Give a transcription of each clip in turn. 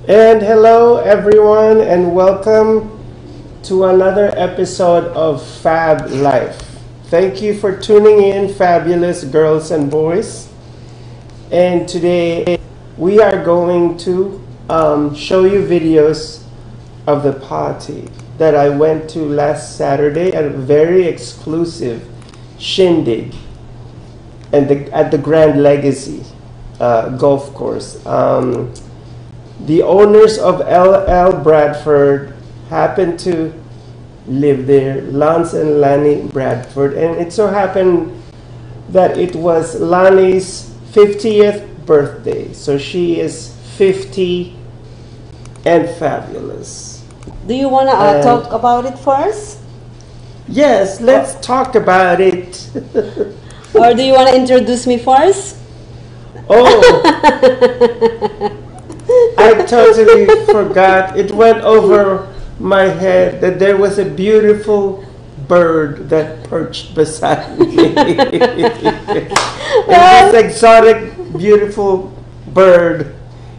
And hello, everyone, and welcome to another episode of Fab Life. Thank you for tuning in, fabulous girls and boys. And today we are going to show you videos of the party that I went to last Saturday at a very exclusive shindig at the Grand Legacy golf course. The owners of LL Bradford happened to live there, Lance and Lani Bradford, and it so happened that it was Lani's 50th birthday, so she is 50 and fabulous. Do you want to talk about it first? Yes, let's talk about it. Or do you want to introduce me first? Oh, I totally forgot. It went over my head that there was a beautiful bird that perched beside me. And this exotic, beautiful bird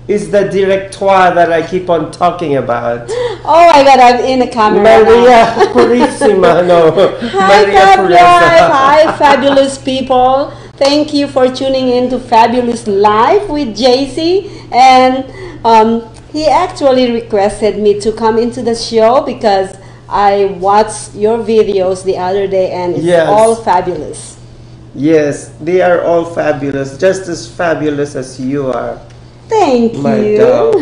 is the directoire that I keep on talking about. Oh my God, I'm in the camera Maria now. Purissima. No, Hi, Maria Fab Pureza. Life. Hi, fabulous people. Thank you for tuning in to Fabulous Life with JC. And he actually requested me to come into the show because I watched your videos the other day and it's all fabulous. Yes, they are all fabulous, just as fabulous as you are. Thank My you. dog.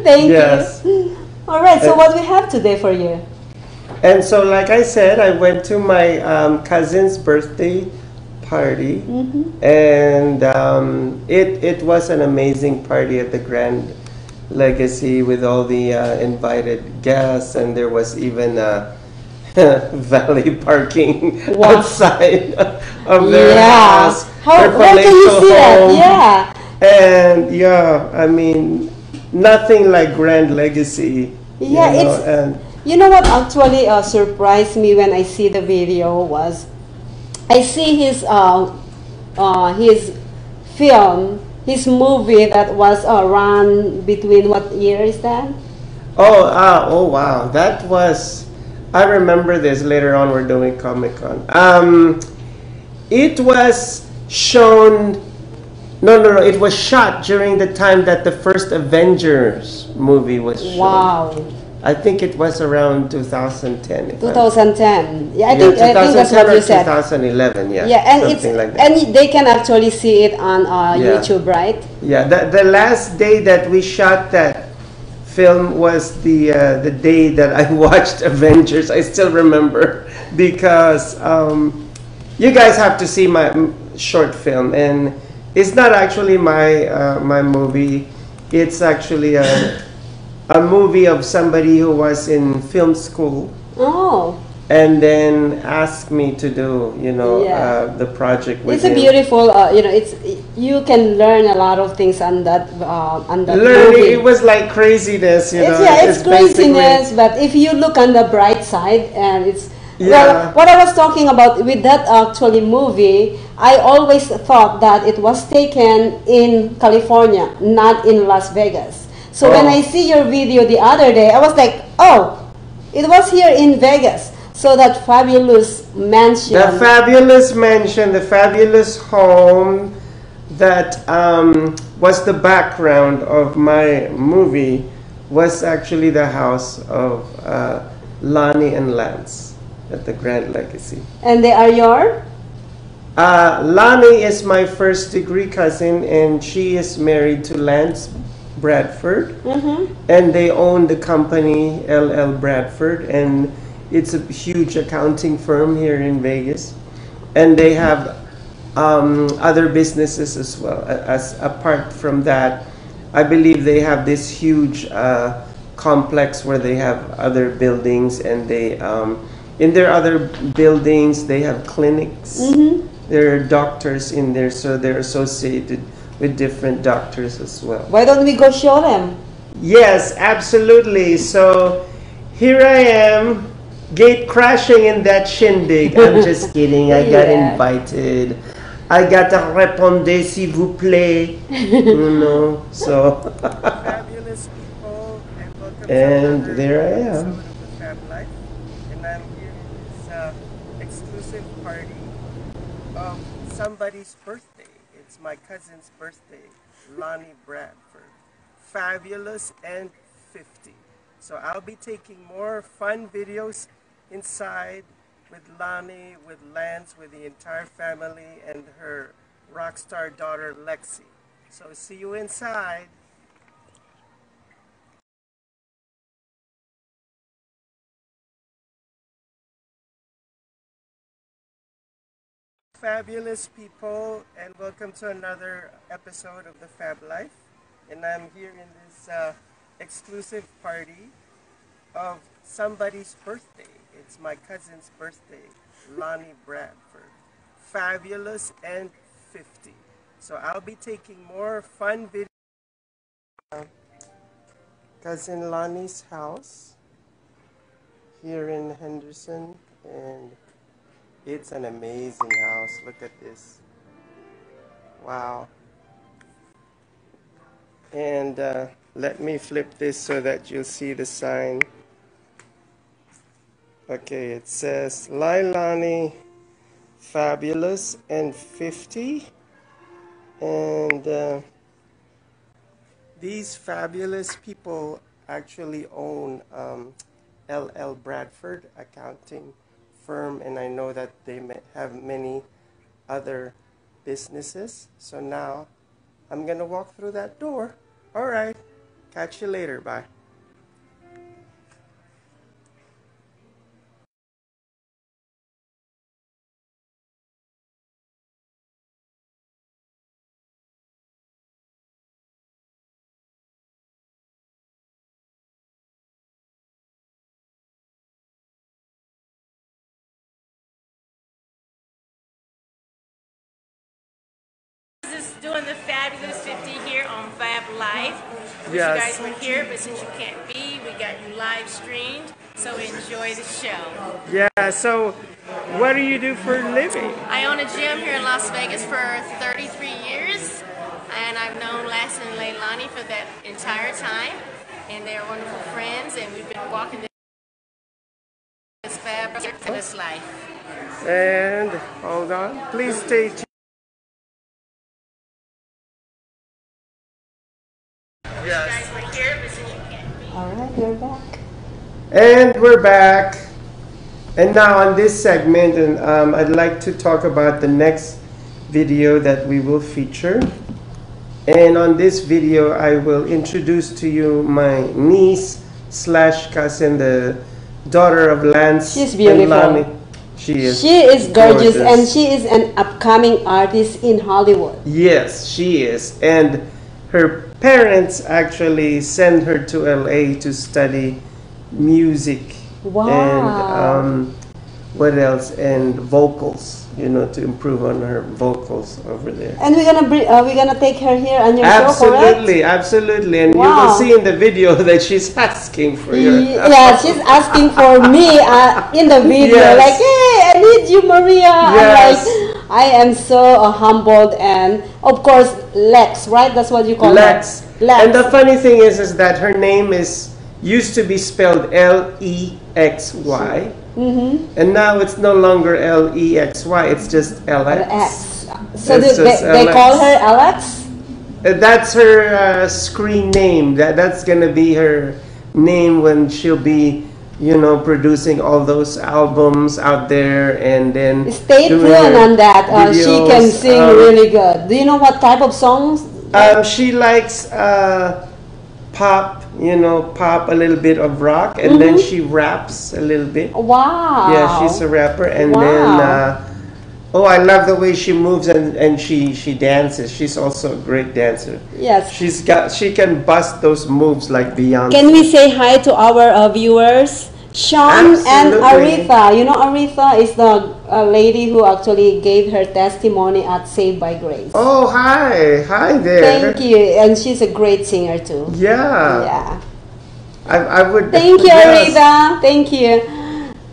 Thank Yes. you. All right, so what we have today for you? And so, like I said, I went to my cousin's birthday party, and it was an amazing party at the Grand Legacy with all the invited guests, and there was even valet parking outside of their house. Where can you see that? Yeah. And yeah, I mean, nothing like Grand Legacy. Yeah, you know what actually surprised me when I see the video was I see his film, his movie that was run between what year is that? Oh wow, that was. I remember this. Later on, we're doing Comic-Con. It was shown. No. It was shot during the time that the first Avengers movie was shown. Wow. I think it was around 2010. 2010. Yeah, I think that's 2010 what or you said. 2011. Yeah. Yeah, and something like that. and they can actually see it on YouTube, right? Yeah. The last day that we shot that film was the day that I watched Avengers. I still remember because you guys have to see my short film, and it's not actually my my movie. It's actually a movie of somebody who was in film school. Oh. And then asked me to do, the project with It's him. a beautiful, you can learn a lot of things on that Learning, movie. it was like craziness, It's craziness, but if you look on the bright side, and it's well, what I was talking about with that actually movie, I always thought that it was taken in California, not in Las Vegas. So when I see your video the other day, I was like, oh, it was here in Vegas. So that fabulous mansion. The fabulous mansion, the fabulous home that was the background of my movie was actually the house of Lani and Lance at the Grand Legacy. And they are your? Lani is my first degree cousin, and she is married to Lance Bradford, and they own the company LL Bradford, and it's a huge accounting firm here in Vegas, and they have other businesses as well. As apart from that, I believe they have this huge complex where they have other buildings, and they in their other buildings they have clinics. There are doctors in there, so they're associated with different doctors as well. Why don't we go show them? Yes, absolutely. So here I am, gate crashing in that shindig. I'm just kidding. I got invited. I got a répondez s'il vous plaît. So. fabulous people, and welcome And to another there I episode am. of the Fab Life. And I'm here in this exclusive party of somebody's birthday. It's my cousin's birthday, Lonnie Bradford. Fabulous and 50. So I'll be taking more fun videos inside with Lonnie, with Lance, with the entire family, and her rock star daughter Lexi. So see you inside. Fabulous people, and welcome to another episode of the Fab Life. And I'm here in this exclusive party of somebody's birthday. It's my cousin's birthday, Lonnie Bradford. Fabulous and 50. So I'll be taking more fun videos. Cousin Lonnie's house here in Henderson, and it's an amazing house. Look at this. Wow. And let me flip this so that you'll see the sign. Okay, it says Lonnie Fabulous and 50. And these fabulous people actually own LL Bradford accounting firm, and I know that they have many other businesses. So now I'm gonna walk through that door. All right, catch you later. Bye. Is doing the Fabulous 50 here on Fab Life. Wish Yes. you guys were here, but since you can't be, we got you live streamed. So enjoy the show. Yeah. So, what do you do for a living? I own a gym here in Las Vegas for 33 years, and I've known Lass and Leilani for that entire time, and they're wonderful friends, and we've been walking this Fab this life. And hold on, please stay tuned. Wish you guys were here, but since you can't be. All right, you're back. And we're back. And now on this segment, and I'd like to talk about the next video that we will feature. And on this video, I will introduce to you my niece slash cousin, the daughter of Lance. She's beautiful. And Lonnie. She is. She is gorgeous, and she is an upcoming artist in Hollywood. Yes, she is. And her parents actually send her to LA to study music. Wow. And what else? And vocals, you know, to improve on her vocals over there. And we're gonna take her here on your show, correct? Absolutely, absolutely. And you will Wow. see in the video that she's asking for your help. Yeah, she's asking for me in the video. Yes. Like, hey, I need you, Maria. Yes. I'm like, I am so humbled, and of course, Lex, right? That's what you call Lex. her. Lex. And the funny thing is that her name used to be spelled Lexy, and now it's no longer Lexy. It's just LX. X. So It's they just call Alex. her Alex? That's her screen name. That's gonna be her name when she'll be, you know, producing all those albums out there, and then Stay doing tuned her on that. She can videos. sing really good. Do you know what type of songs? She likes pop, you know, pop, a little bit of rock, and then she raps a little bit. Wow. Yeah, she's a rapper, and Wow. then oh, I love the way she moves and she dances. She's also a great dancer. Yes. She can bust those moves like Beyonce. Can we say hi to our viewers? Sean and Absolutely. Aretha. You know, Aretha is the lady who actually gave her testimony at Saved by Grace. Oh, hi there. Thank you. And she's a great singer too. Yeah. Yeah. I would. Thank you, yes. Aretha. Thank you.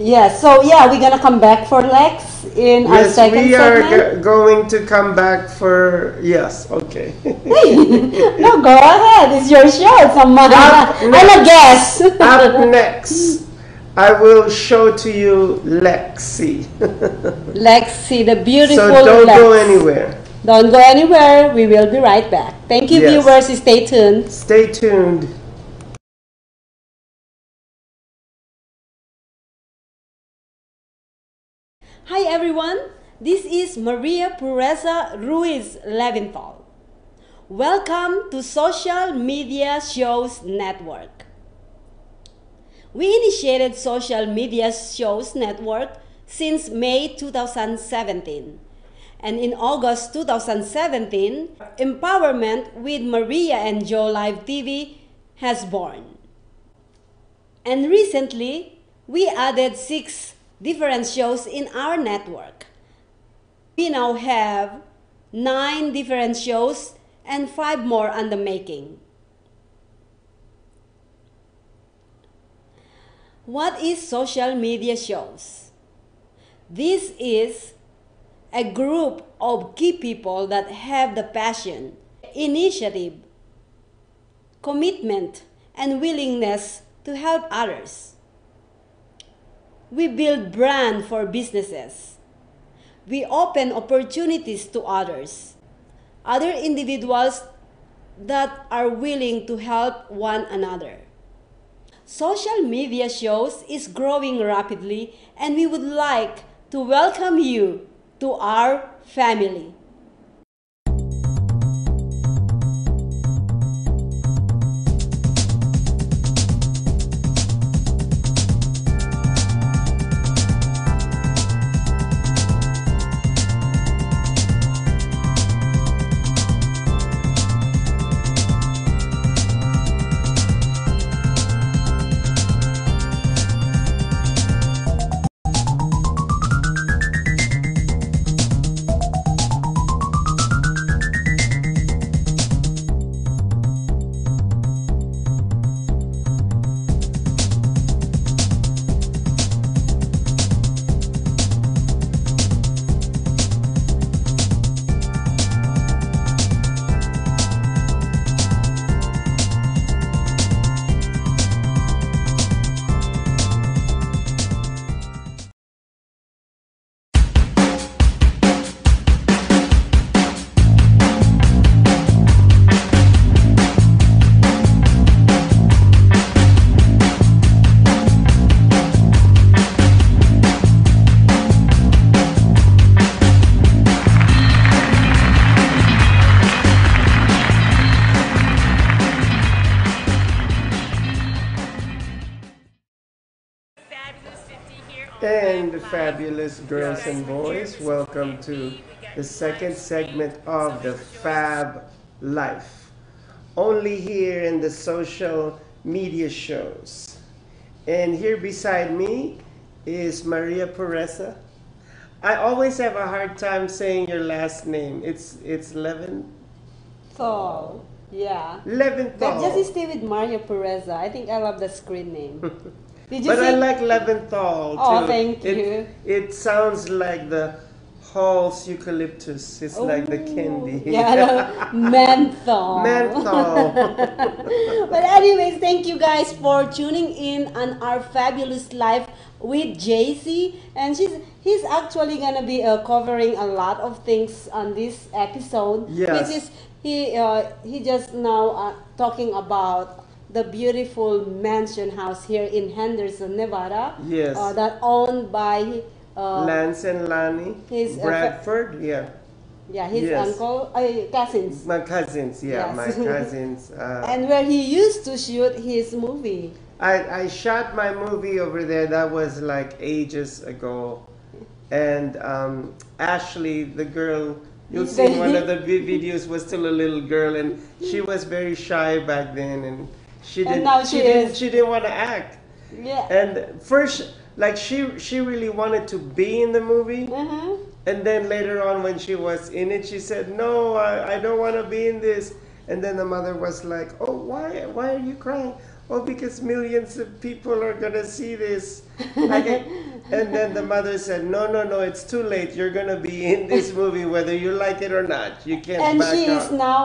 Yes, so yeah, we're gonna come back for Lex in our Yes, second we are segment. going to come back for, yes, okay. No, go ahead. It's your show. I'm a guest. Up next, I will show to you Lexi. Lexi, the beautiful So don't Lex. go anywhere. Don't go anywhere. We will be right back. Thank you, Yes. viewers. Stay tuned. Stay tuned. Hi, everyone. This is Maria Pureza Ruiz Leventhal. Welcome to Social Media Shows Network. We initiated Social Media Shows Network since May 2017. And in August 2017, Empowerment with Maria and Joe Live TV has born. And recently, we added 6 different shows in our network. We now have 9 different shows and 5 more on the making. What is social media shows? This is a group of key people that have the passion, initiative, commitment, and willingness to help others. We build brand for businesses. We open opportunities to others, other individuals that are willing to help one another. Social media shows is growing rapidly, and we would like to welcome you to our family. And fabulous girls and boys, welcome to the second segment of the Fab Life. Only here in the social media shows. And here beside me is Maria Pureza. I always have a hard time saying your last name. It's Leventhal. So, yeah. Leventhal. But just stay with Maria Pureza. I think I love the screen name. Did you But see? I like Leventhal too. Oh, thank you. It sounds like the Hall's eucalyptus. It's like the candy. Yeah, menthol. Menthol. But anyways, thank you guys for tuning in on our fabulous life with JC, and he's actually gonna be covering a lot of things on this episode. Yes. Which is he just now talking about the beautiful mansion house here in Henderson, Nevada. Yes. That owned by Lance and Lani. his Bradford, yeah. yeah, his Yes. uncle, cousins. My cousins, yeah, Yes. my cousins. And where he used to shoot his movie. I shot my movie over there. That was like ages ago. And Ashley, the girl, you'll see in one of the videos, was still a little girl, and she was very shy back then, and she And didn't. now she is. She didn't want to act. Yeah. And first, like she really wanted to be in the movie. And then later on, when she was in it, she said, "No, I don't want to be in this." And then the mother was like, "Oh, why are you crying?" "Oh, because millions of people are gonna see this." And then the mother said, "No, no, no, it's too late. You're gonna be in this movie whether you like it or not. You can't And back she is out." now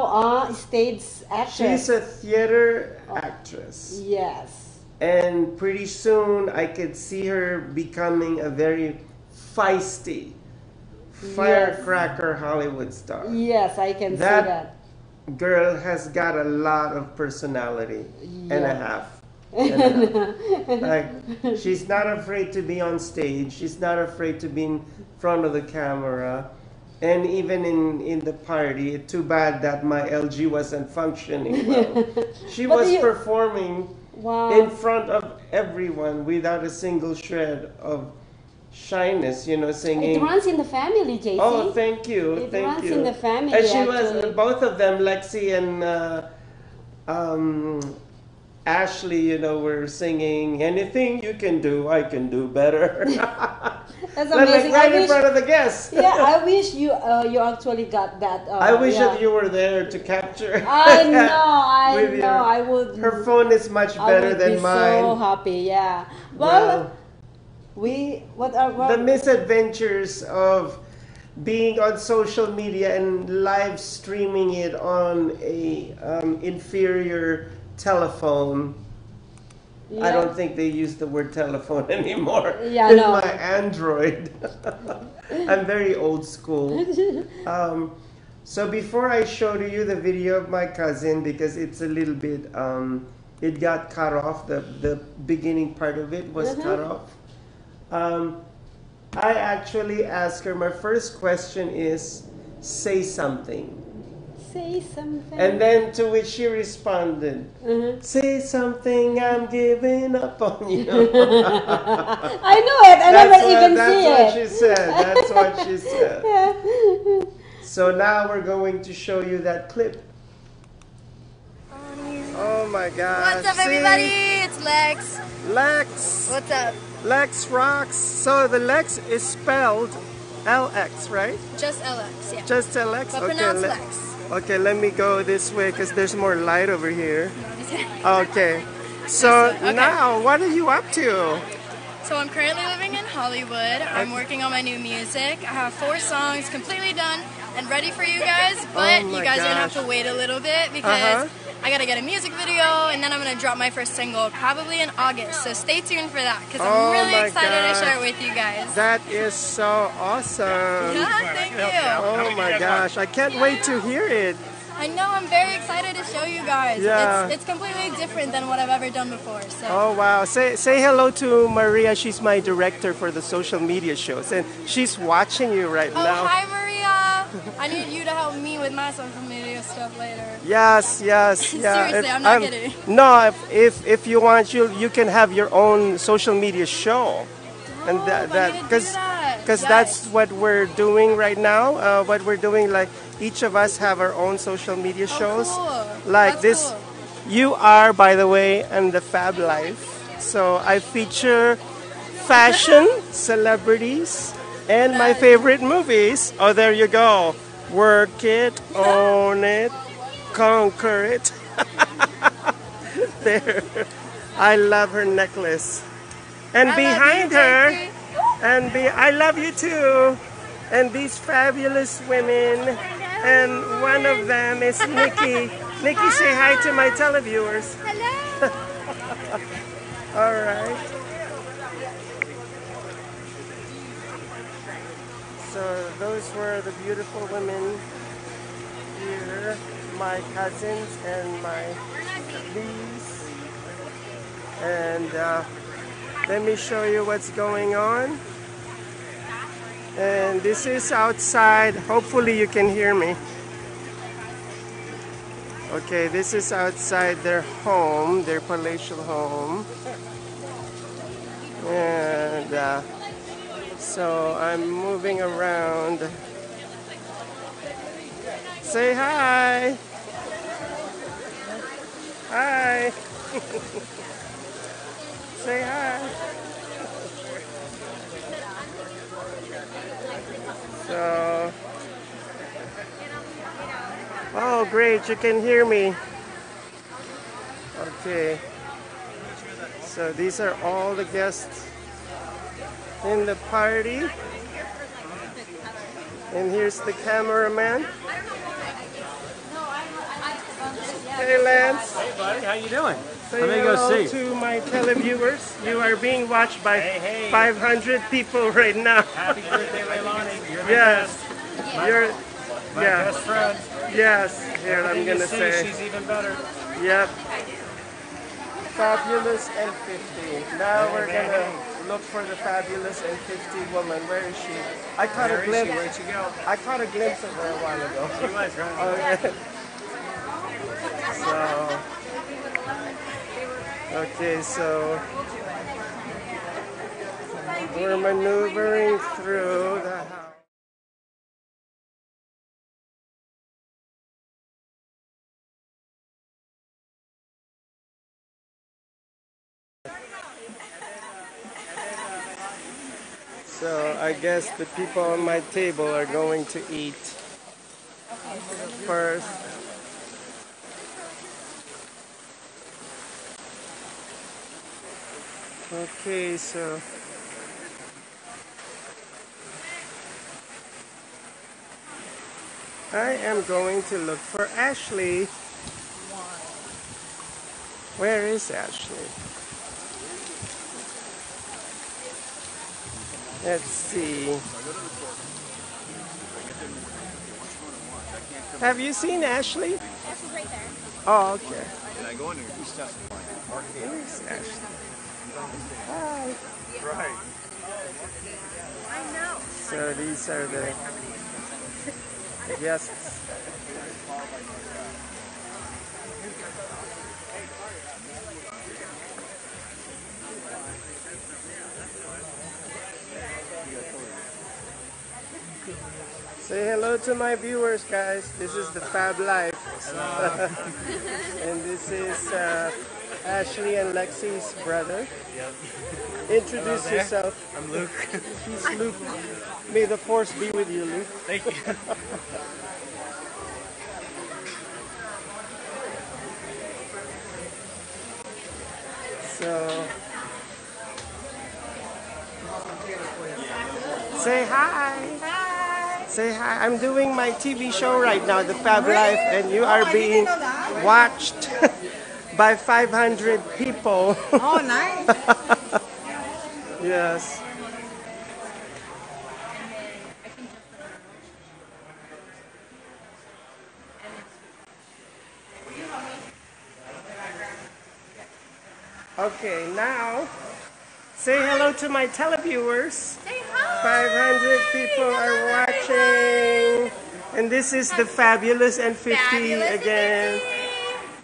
a stage actress. She's a theater actress. Yes. And pretty soon I could see her becoming a very feisty, firecracker Hollywood star. Yes, I can see that. Girl has got a lot of personality and a half. Like, she's not afraid to be on stage. She's not afraid to be in front of the camera. And even in the party, too bad that my LG wasn't functioning well. She was performing in front of everyone without a single shred of shyness, you know, singing. It runs in the family, JC. Oh, thank you. It runs in the family, and she actually. was, both of them, Lexi and Ashley, you know, were singing, "Anything you can do, I can do better." That's amazing. Like right in front of the guests. Yeah, I wish you actually got that. I wish that you were there to capture. I know, I would. Her phone is much better than mine. So happy, yeah. Well, the misadventures of being on social media and live streaming it on a inferior telephone. I don't think they use the word telephone anymore. Yeah, in no. my Android. I'm very old school. So before I show to you the video of my cousin, because it's a little bit, it got cut off. The beginning part of it was cut off. I actually asked her, my first question is, say something. Say something. And then to which she responded, say something, I'm giving up on you. I know it, I never even see it. That's what she said, that's what she said. So now we're going to show you that clip. Oh my gosh. What's up, everybody? It's Lex. Lex. What's up? Lex rocks. So the Lex is spelled LX, right? Just LX, yeah. Just LX? But pronounced Lex. Okay, let me go this way because there's more light over here. Okay. So now, what are you up to? So I'm currently living in Hollywood. I'm working on my new music. I have 4 songs completely done and ready for you guys, but you guys are going to have to wait a little bit because I got to get a music video and then I'm going to drop my first single probably in August. So stay tuned for that because I'm really excited to share it with you guys. That is so awesome. Yeah, thank you. Oh my gosh, I can't wait to hear it. I know, I'm very excited to show you guys. Yeah. It's completely different than what I've ever done before. So. Oh wow, say hello to Maria. She's my director for the social media shows and she's watching you right now. Oh, hi Maria. I need you to help me with my social media stuff later. Yes, yes, yeah. Seriously, I'm not kidding. No, if you want, you can have your own social media show. And because that's what we're doing right now. What we're doing, like each of us have our own social media shows. Cool. Like That's this, cool. you are, by the way, and the FAB Life. So I feature fashion, celebrities, and my favorite movies. Oh, there you go. Work it, own it, conquer it. There. I love her necklace. And behind her, I love you too. And these fabulous women. And one of them is Nikki. Nikki, say hi to my televiewers. Hello. All right. So those were the beautiful women here. My cousins and my niece. And let me show you what's going on. And this is outside. Hopefully you can hear me. Okay, this is outside their home, their palatial home. And so I'm moving around. Say hi. Hi. Say hi. So, oh great, you can hear me. Okay. So these are all the guests in the party. And here's the cameraman. Hey Lance. Hey buddy, how you doing? Say Let me hello go see. to my televiewers. You are being watched by Hey. 500 people right now. Happy birthday, Leilani. You're the Yes. best. You're My yeah. best friend. Yes. Here I'm Everything you gonna see, say. she's even better. Yep. Fabulous and 50. Now we're gonna look for the fabulous and 50 woman. Where is she? I caught Where a is glimpse. she? Where'd she go? I caught a glimpse of her a while ago. She was right. Okay, so we're maneuvering through the house. So I guess the people on my table are going to eat first. Okay, so I am going to look for Ashley. Where is Ashley? Let's see. Have you seen Ashley? Ashley's right there. Oh, okay. Did I go in there? Who's testifying? Where's Ashley? Hi. Right. I know. So these are the guests. Say hello to my viewers, guys. This is the Fab Life. And this is Ashley and Lexi's brother. Introduce yourself. I'm Luke. He's Luke. May the force be with you, Luke. Thank you. So, say hi. Hi. Say hi. I'm doing my TV show right now, The Fab Life, and you are being watched by 500 people. Oh, nice. Yes. Okay, now say hello to my televiewers. Say hi. 500 people are watching. And this is the Fabulous and 50 Fabulous and again. 50.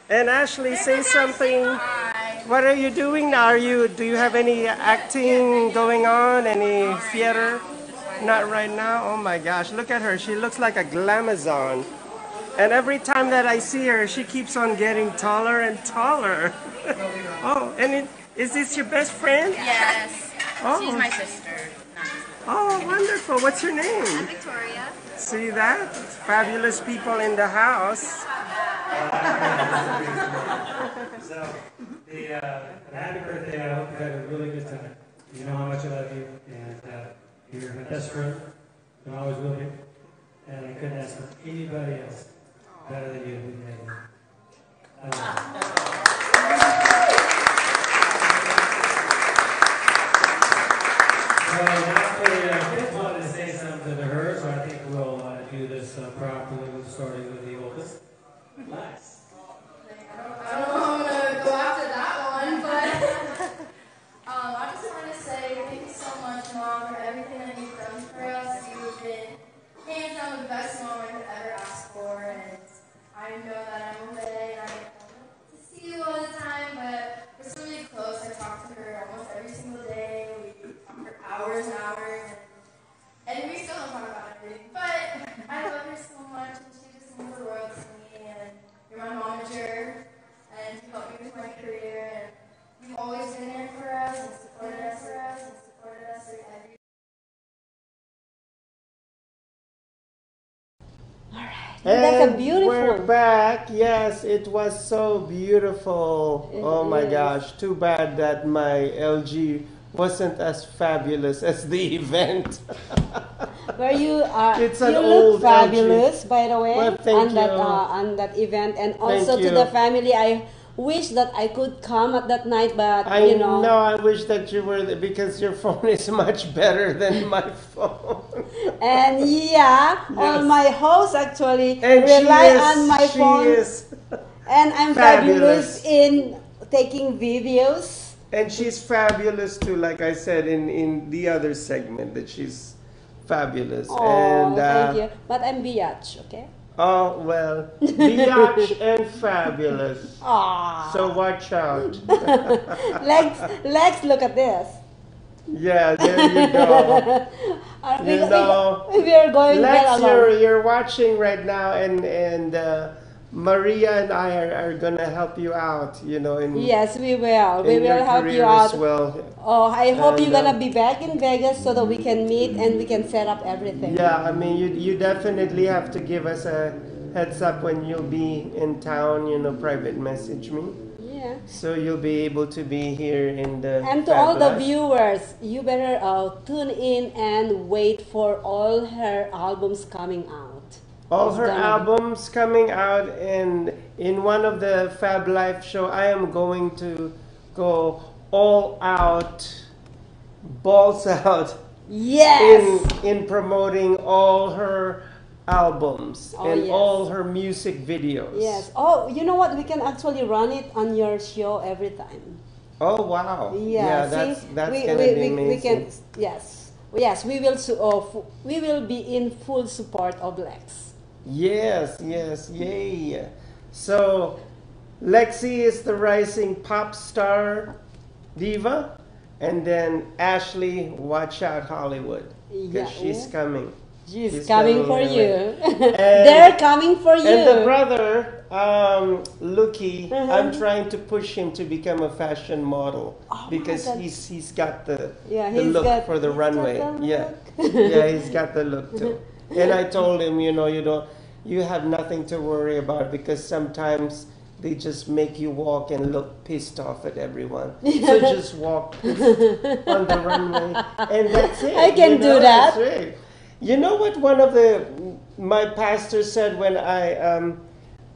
And Ashley, say something. Hi. What are you doing now? Do you have any acting going on? Any theater? Not right now. Oh my gosh, look at her. She looks like a glamazon. And every time that I see her, she keeps on getting taller and taller. Oh, and is this your best friend? Yes. Oh. She's my sister. Oh, wonderful. What's your name? Victoria. See that? Fabulous people in the house. So, happy birthday. I hope you had a really good time. You know how much I love you, and you're my best friend, and always will be. And I couldn't ask for anybody else better than you. I love you. So now kids wanted to say something to her, so I think we'll do this properly, starting with the oldest. Nice. I don't know how I'm gonna go after that one, but I just want to say thank you so much, Mom, for everything that you've done for us. You've been hands down the best mom I could ever ask for, and I know that back. Yes, it was so beautiful. It Oh my is. gosh. Too bad that my LG wasn't as fabulous as the event. Where you are, It's an you look old fabulous, LG. by the way, Well, thank you. on that event, and Thank also to the you. family. I wish that I could come at that night, but I you know, know, I wish that you were there because your phone is much better than my phone. and yeah, all Yes. my hosts actually And rely on my she phone, is and I'm fabulous. fabulous in taking videos. And she's fabulous too, like I said in the other segment, that she's fabulous. Oh, And thank you. But I'm biatch, okay? oh well, biatch and fabulous. Ah. So watch out. Lex, look at this. Yeah, there you go. You know, we are going Lex, well along. you're watching right now, and Maria and I are gonna help you out. You know, in Yes, we will. We in your will help you career out. as well. Oh, I hope And, you're gonna be back in Vegas so that we can meet and we can set up everything. Yeah, I mean, you definitely have to give us a heads up when you'll be in town. You know, private message me. Yeah. So you'll be able to be here in the And to Fab all the Life. viewers, you better tune in and wait for all her albums coming out. All It's her gonna be- albums coming out, and in one of the Fab Life show, I am going to go all out, balls out Yes. in promoting all her albums Oh, and yes. all her music videos. Yes. Oh, you know what? We can actually run it on your show every time. Oh wow. Yeah. that's see, that's we, gonna we, be we, amazing. we can. Yes. We will. We will be in full support of Lex. Yes, yay. So, Lexi is the rising pop star diva, and then Ashley, watch out Hollywood, Yeah. because she's coming. She's coming for in a you. way. They're coming for you. And the brother, Lucky, Uh-huh. I'm trying to push him to become a fashion model Oh my because God. he's got the He's look got- for the he's got runway. the Yeah, look. yeah, he's got the look too. And I told him, you have nothing to worry about because sometimes they just make you walk and look pissed off at everyone. So just walk on the runway, and that's it. I can do that. That's right. You know what? My pastor said when I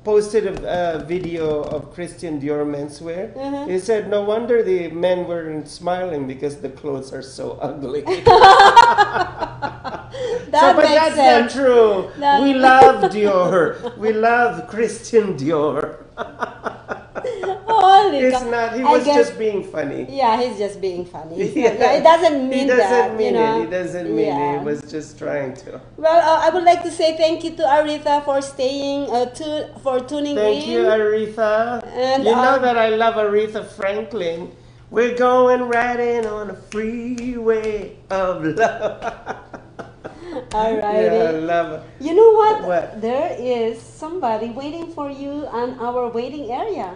posted a video of Christian Dior menswear. Uh-huh. He said, "No wonder the men weren't smiling because the clothes are so ugly." That But makes that's sense. not true. That- We love Dior. We love Christian Dior. Holy It's cow. not. He I was guess- just being funny. Yeah, he's just being funny. He's Yeah. not- it doesn't mean He doesn't that. mean you know? it. He doesn't mean it. Yeah. He was just trying to. Well, I would like to say thank you to Aretha for staying, for tuning Thank in. you, Aretha. And, you know that I love Aretha Franklin. We're going riding on a freeway of love. Alrighty. Yeah, I love it. You know what? What? There is somebody waiting for you on our waiting area.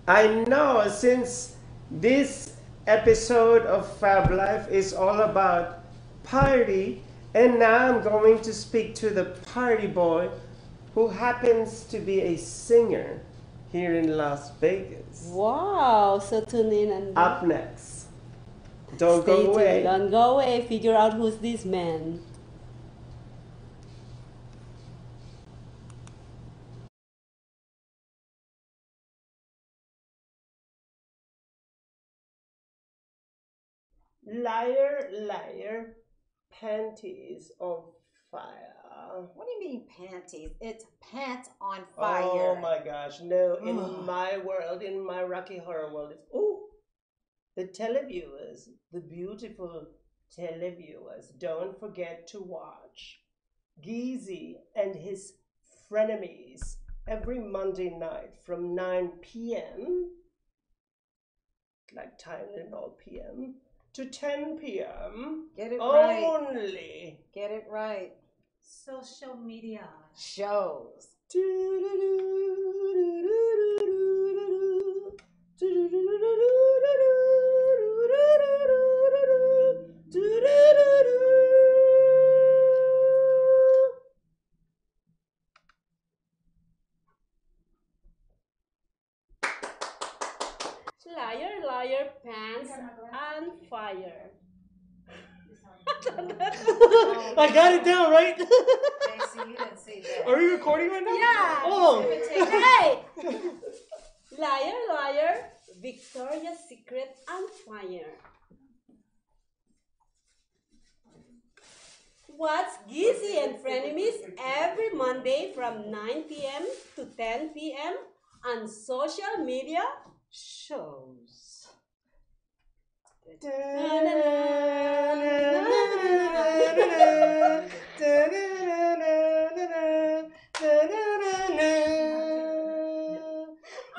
I know, since this episode of Fab Life is all about party, and now I'm going to speak to the party boy who happens to be a singer here in Las Vegas. Wow! So tune in and Up next. Don't stay go away. tuned. Don't go away. Figure out who's this man. Liar, liar, panties on fire. What do you mean panties? It's pants on fire. Oh my gosh, no, in Ugh. my world, in my Rocky Horror world, it's, oh, the televiewers, the beautiful televiewers, don't forget to watch Geezy and his frenemies every Monday night from 9 p.m., like Tylenol p.m., to 10 p.m. Get it right. only. Get it right. Social media. Shows. liar, liar, pants on fire. I got it down, right? JC, you didn't see that. Are you recording right now? Yeah. Oh. Hey. Liar, liar, Victoria's Secret on fire. Watch Gizzy and Frenemies every Monday from 9 p.m. to 10 p.m. on social media shows.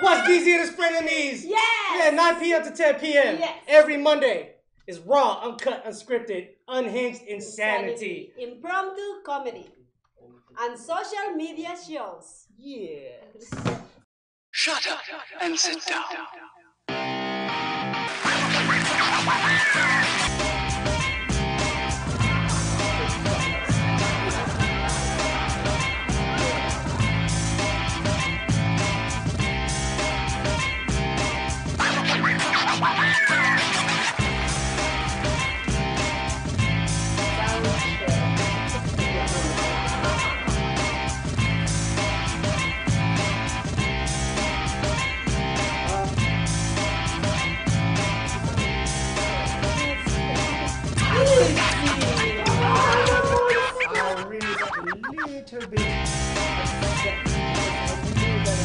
Watch Gizzy and his Frenemies. Yes. Yeah, 9 p.m. to 10 p.m. Yes. Every Monday is raw, uncut, unscripted, unhinged insanity. Impromptu comedy on social media shows. Yeah. Shut up and sit down. I really got a little bit upset because I knew that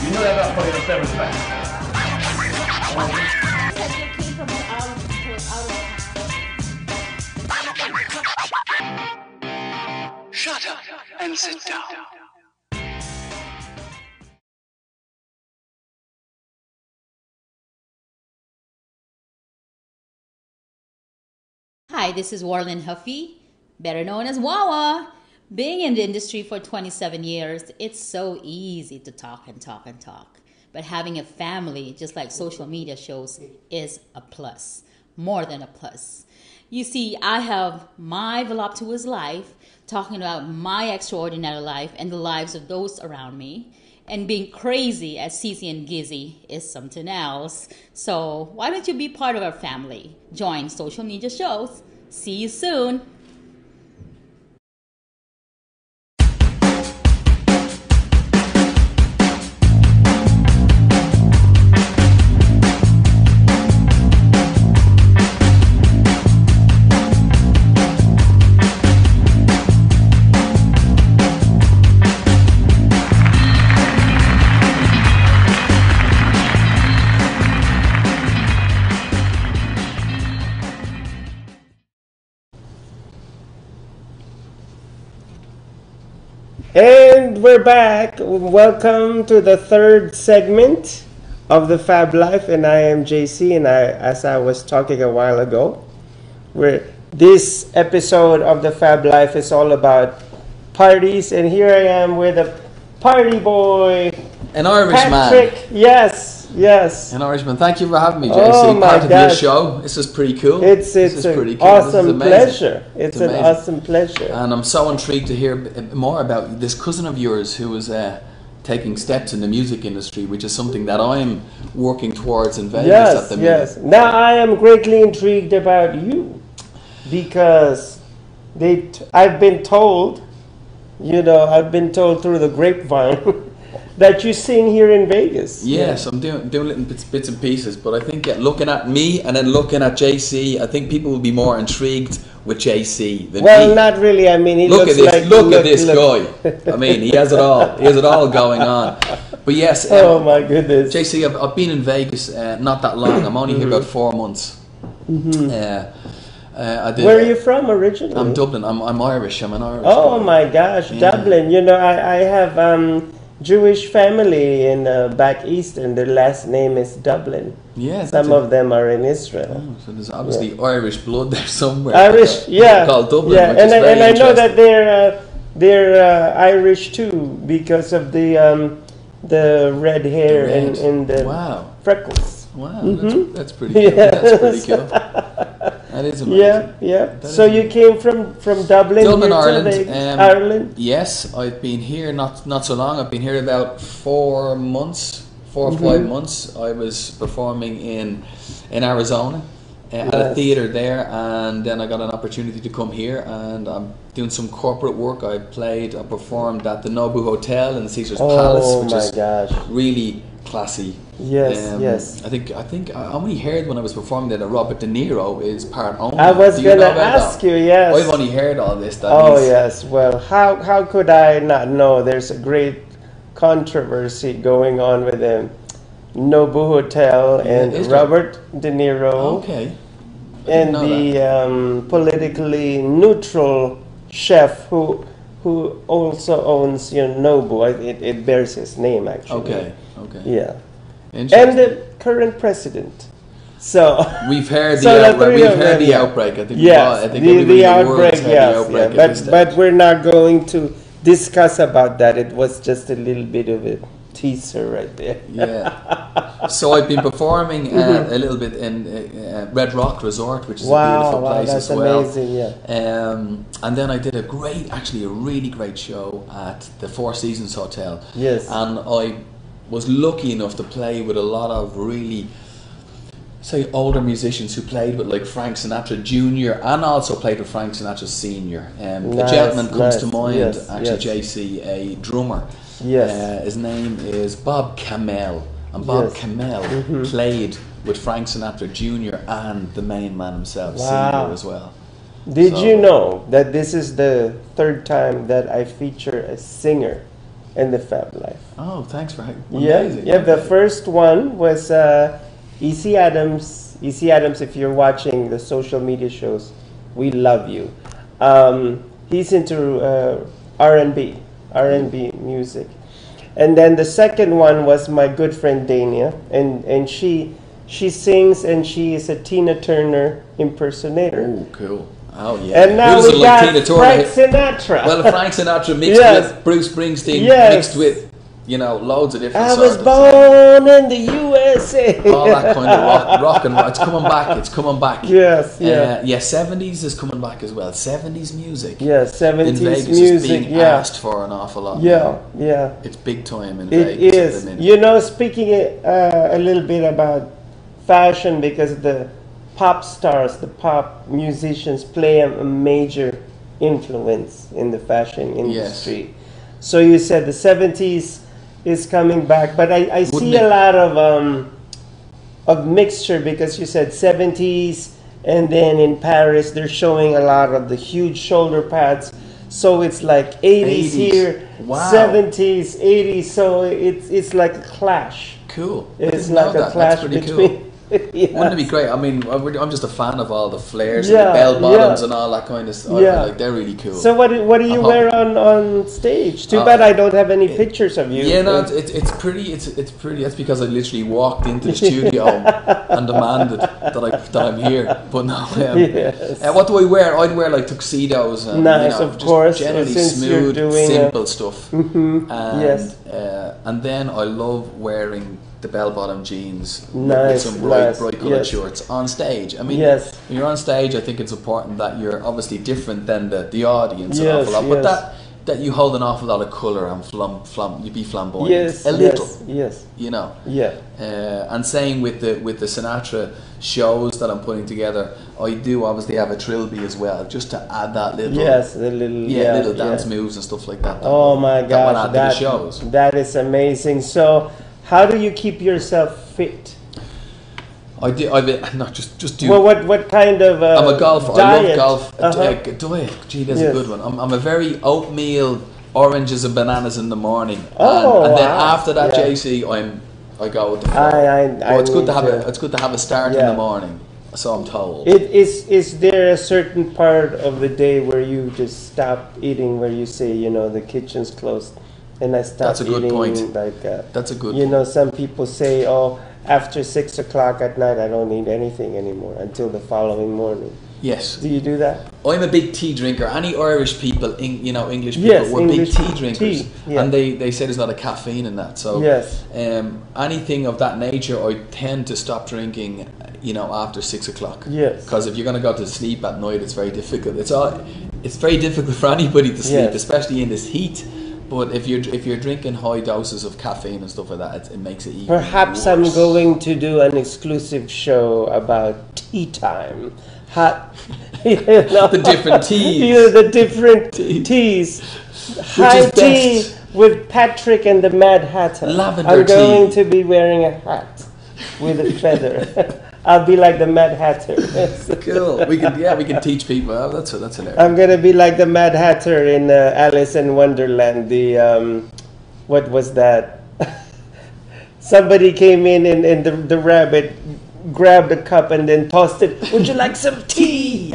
You know that about putting a seven back. Said you came from out of Shut up and sit down. Hi, this is Warlyn Huffy, better known as Wawa. Being in the industry for 27 years, it's so easy to talk and talk and talk. But having a family, just like social media shows, is a plus, more than a plus. You see, I have my voluptuous life, talking about my extraordinary life and the lives of those around me. And being crazy as Cece and Gizzy is something else. So why don't you be part of our family? Join social media shows. See you soon. And we're back. Welcome to the third segment of the Fab Life, and I am JC. And as I was talking a while ago, this episode of the Fab Life is all about parties, and here I am with a party boy, an Irishman. Patrick. Yes. An Irishman. Thank you for having me, JC. Oh my Part of your gosh. show. This is pretty cool. It's pretty cool. awesome pleasure. It's an amazing. awesome pleasure. And I'm so intrigued to hear more about this cousin of yours who is taking steps in the music industry, which is something that I'm working towards in Vegas at the minute. Yes. Now I am greatly intrigued about you because I've been told, I've been told through the grapevine that you sing here in Vegas. Yes, I'm doing little bits and pieces, but I think looking at me and then looking at JC, I think people will be more intrigued with JC than me. Not really. I mean, he look looks at this. like Look at this guy. I mean, he has it all. He has it all going on. But yes. Oh my goodness. JC, I've been in Vegas not that long. I'm only here about 4 months. Where are you from originally? I'm Dublin. I'm Irish. I'm an Irish. Oh guy. my gosh, Yeah. Dublin. I have Jewish family in back east, and their last name is Dublin. Yeah. Some of them are in Israel. Oh, so there's obviously Irish blood there somewhere. Irish, yeah. Called Dublin. Yeah, which is very and I know interesting. that they're Irish too because of the red hair and the freckles. Wow, Mm-hmm. that's pretty cool. Yes. That's pretty cool. That is amazing. Yeah. So you came from Dublin, Ireland. Yes, I've been here not so long. I've been here about 4 months, 4 or 5 months. I was performing in Arizona at a theatre there, and then I got an opportunity to come here, and I'm doing some corporate work. I performed at the Nobu Hotel in the Caesar's Palace, which is really classy. Yes. I think I only heard when I was performing that Robert De Niro is part owner. I was going to ask you, yes. I've only heard all this. Yes. Well, how could I not know? There's a great controversy going on with him. Nobu Hotel and Robert De Niro. Okay. And the politically neutral chef who also owns Nobu. It bears his name actually. Okay. Yeah. And the current president. So we've heard the outbreak. I think the outbreak. Yes. But we're not going to discuss about that. It was just a little bit of a teaser right there. Yeah. So I've been performing a little bit in Red Rock Resort, which is a beautiful place as well. That's amazing, yeah. And then I did a really great show at the Four Seasons Hotel. Yes. And I was lucky enough to play with a lot of really, say, older musicians who played with like Frank Sinatra Jr. and also played with Frank Sinatra Sr. A gentleman comes to mind, JC, a drummer. Yes. His name is Bob Kamel, and Bob Kamel played with Frank Sinatra Jr. and the main man himself, Sr. as well. Did you know that this is the 3rd time that I feature a singer in the Fab Life? Oh, thanks for amazing. Yeah. The first one was E.C. Adams. E.C. Adams, if you're watching the social media shows, we love you. He's into R&B music. And then the second one was my good friend Dania, and she sings, and she is a Tina Turner impersonator. Oh, cool. Oh, yeah. And now we got Frank Sinatra. Well, Frank Sinatra mixed with Bruce Springsteen, mixed with, loads of different I was born in the USA. All that kind of rock and roll. It's coming back. Yes, 70s is coming back as well. 70s music. Yeah, 70s in Vegas music. Is being asked for an awful lot. Yeah. It's big time in Vegas. It is. Speaking a little bit about fashion, because the pop stars, the pop musicians play a major influence in the fashion industry. Yes. So you said the 70s is coming back, but I see a lot of mixture, because you said 70s, and then in Paris they're showing a lot of the huge shoulder pads, so it's like 80s here, 70s, 80s, so it's like a clash. Cool. It's like a clash between. Cool. Yes. Wouldn't it be great? I mean, I'm just a fan of all the flares and the bell bottoms and all that kind of stuff. Like, they're really cool. So what do you wear on stage? Too bad I don't have any pictures of you. Yeah, no, it's pretty. It's pretty. That's because I literally walked into the studio and demanded that I'm here. But no, what do I wear? I'd wear like tuxedos and of course, generally smooth, simple stuff. And, and then I love wearing the bell-bottom jeans with some bright coloured shorts on stage. I mean, when you're on stage, I think it's important that you're obviously different than the audience an awful lot, but that you hold an awful lot of colour and you be flamboyant a little. And same with the Sinatra shows that I'm putting together, I do obviously have a trilby as well, just to add that little little dance moves and stuff like that. Oh my gosh, that shows. That is amazing. So how do you keep yourself fit? I not just do. Well, what kind of I'm a golfer. Diet? I love golf. Diet. Gee, that's a good one. I'm a very oatmeal, oranges and bananas in the morning. And then after that, JC, I go with the flow. It's good to have a start in the morning. So I'm told. Is there a certain part of the day where you just stop eating, where you say, the kitchen's closed, and I stop eating? That's a good point. Like that's a good point. Some people say, after 6 o'clock at night, I don't eat anything anymore until the following morning. Yes. Do you do that? I'm a big tea drinker. Any Irish people, English people, Yes, we're English big tea drinkers. tea, yeah. And they say there's not a caffeine in that. So Yes. anything of that nature, I tend to stop drinking, after 6 o'clock. Yes. Because if you're going to go to sleep at night, it's very difficult. It's very difficult for anybody to sleep, Yes. especially in this heat. But if you're drinking high doses of caffeine and stuff like that, it makes it even Perhaps worse. I'm going to do an exclusive show about tea time. The different teas. The different teas. High tea with Patrick and the Mad Hatter. Lavender I'm going tea. to be wearing a hat with a feather. I'll be like the Mad Hatter. Cool. We can teach people. Oh, that's hilarious. I'm gonna be like the Mad Hatter in Alice in Wonderland. The what was that? Somebody came in and the rabbit grabbed a cup and then tossed it. Would you like some tea?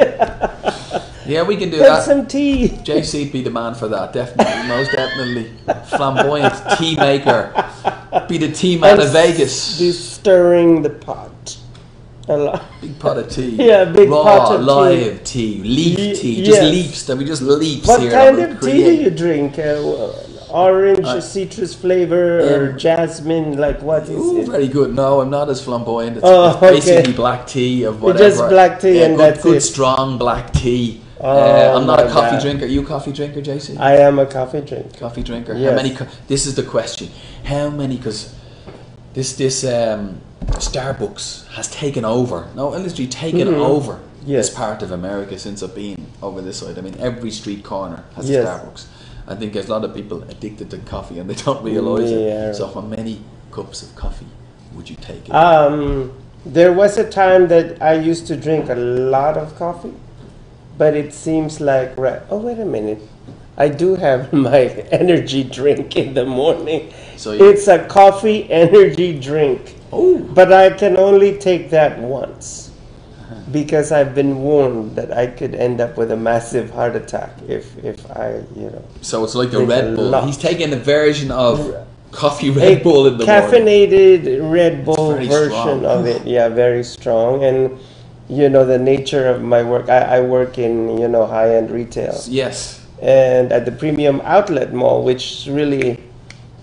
Yeah, we can do Have that. some tea. JC'd be the man for that, definitely, most definitely. Flamboyant tea maker. Be the tea man of Vegas. Be stirring the pot. A lot. Big pot of tea. Yeah, big raw, pot of live tea. Leaf tea. Just yes. leaves. That we just leaves What here. kind that of we tea do create. you drink? Orange, citrus flavor, or jasmine? Like what is Ooh, it? very good. No, I'm not as flamboyant. It's, Oh, it's basically okay. black tea of It's whatever. just black tea and good, that's good it. strong black tea. Oh, I'm not a my coffee God. drinker. Are you a coffee drinker, JC? I am a coffee drinker. Coffee drinker. Yes. How many? This is the question. How many? Because this Starbucks has taken over. No, industry taken over Yes. this part of America since I've been over this side. I mean, every street corner has Yes. a Starbucks. I think there's a lot of people addicted to coffee and they don't realise Yeah. it. So, how many cups of coffee would you take? There was a time that I used to drink a lot of coffee, but it seems like oh, wait a minute. I do have my energy drink in the morning. So you- It's a coffee energy drink. Oh. But I can only take that once because I've been warned that I could end up with a massive heart attack if I, So it's like a drink Red a Bull. lot. He's taking a version of coffee Red Bull in the morning. caffeinated Red Bull Very version strong. of it. Yeah, very strong. And the nature of my work, I work in high-end retail. Yes. And at the premium outlet mall, which is really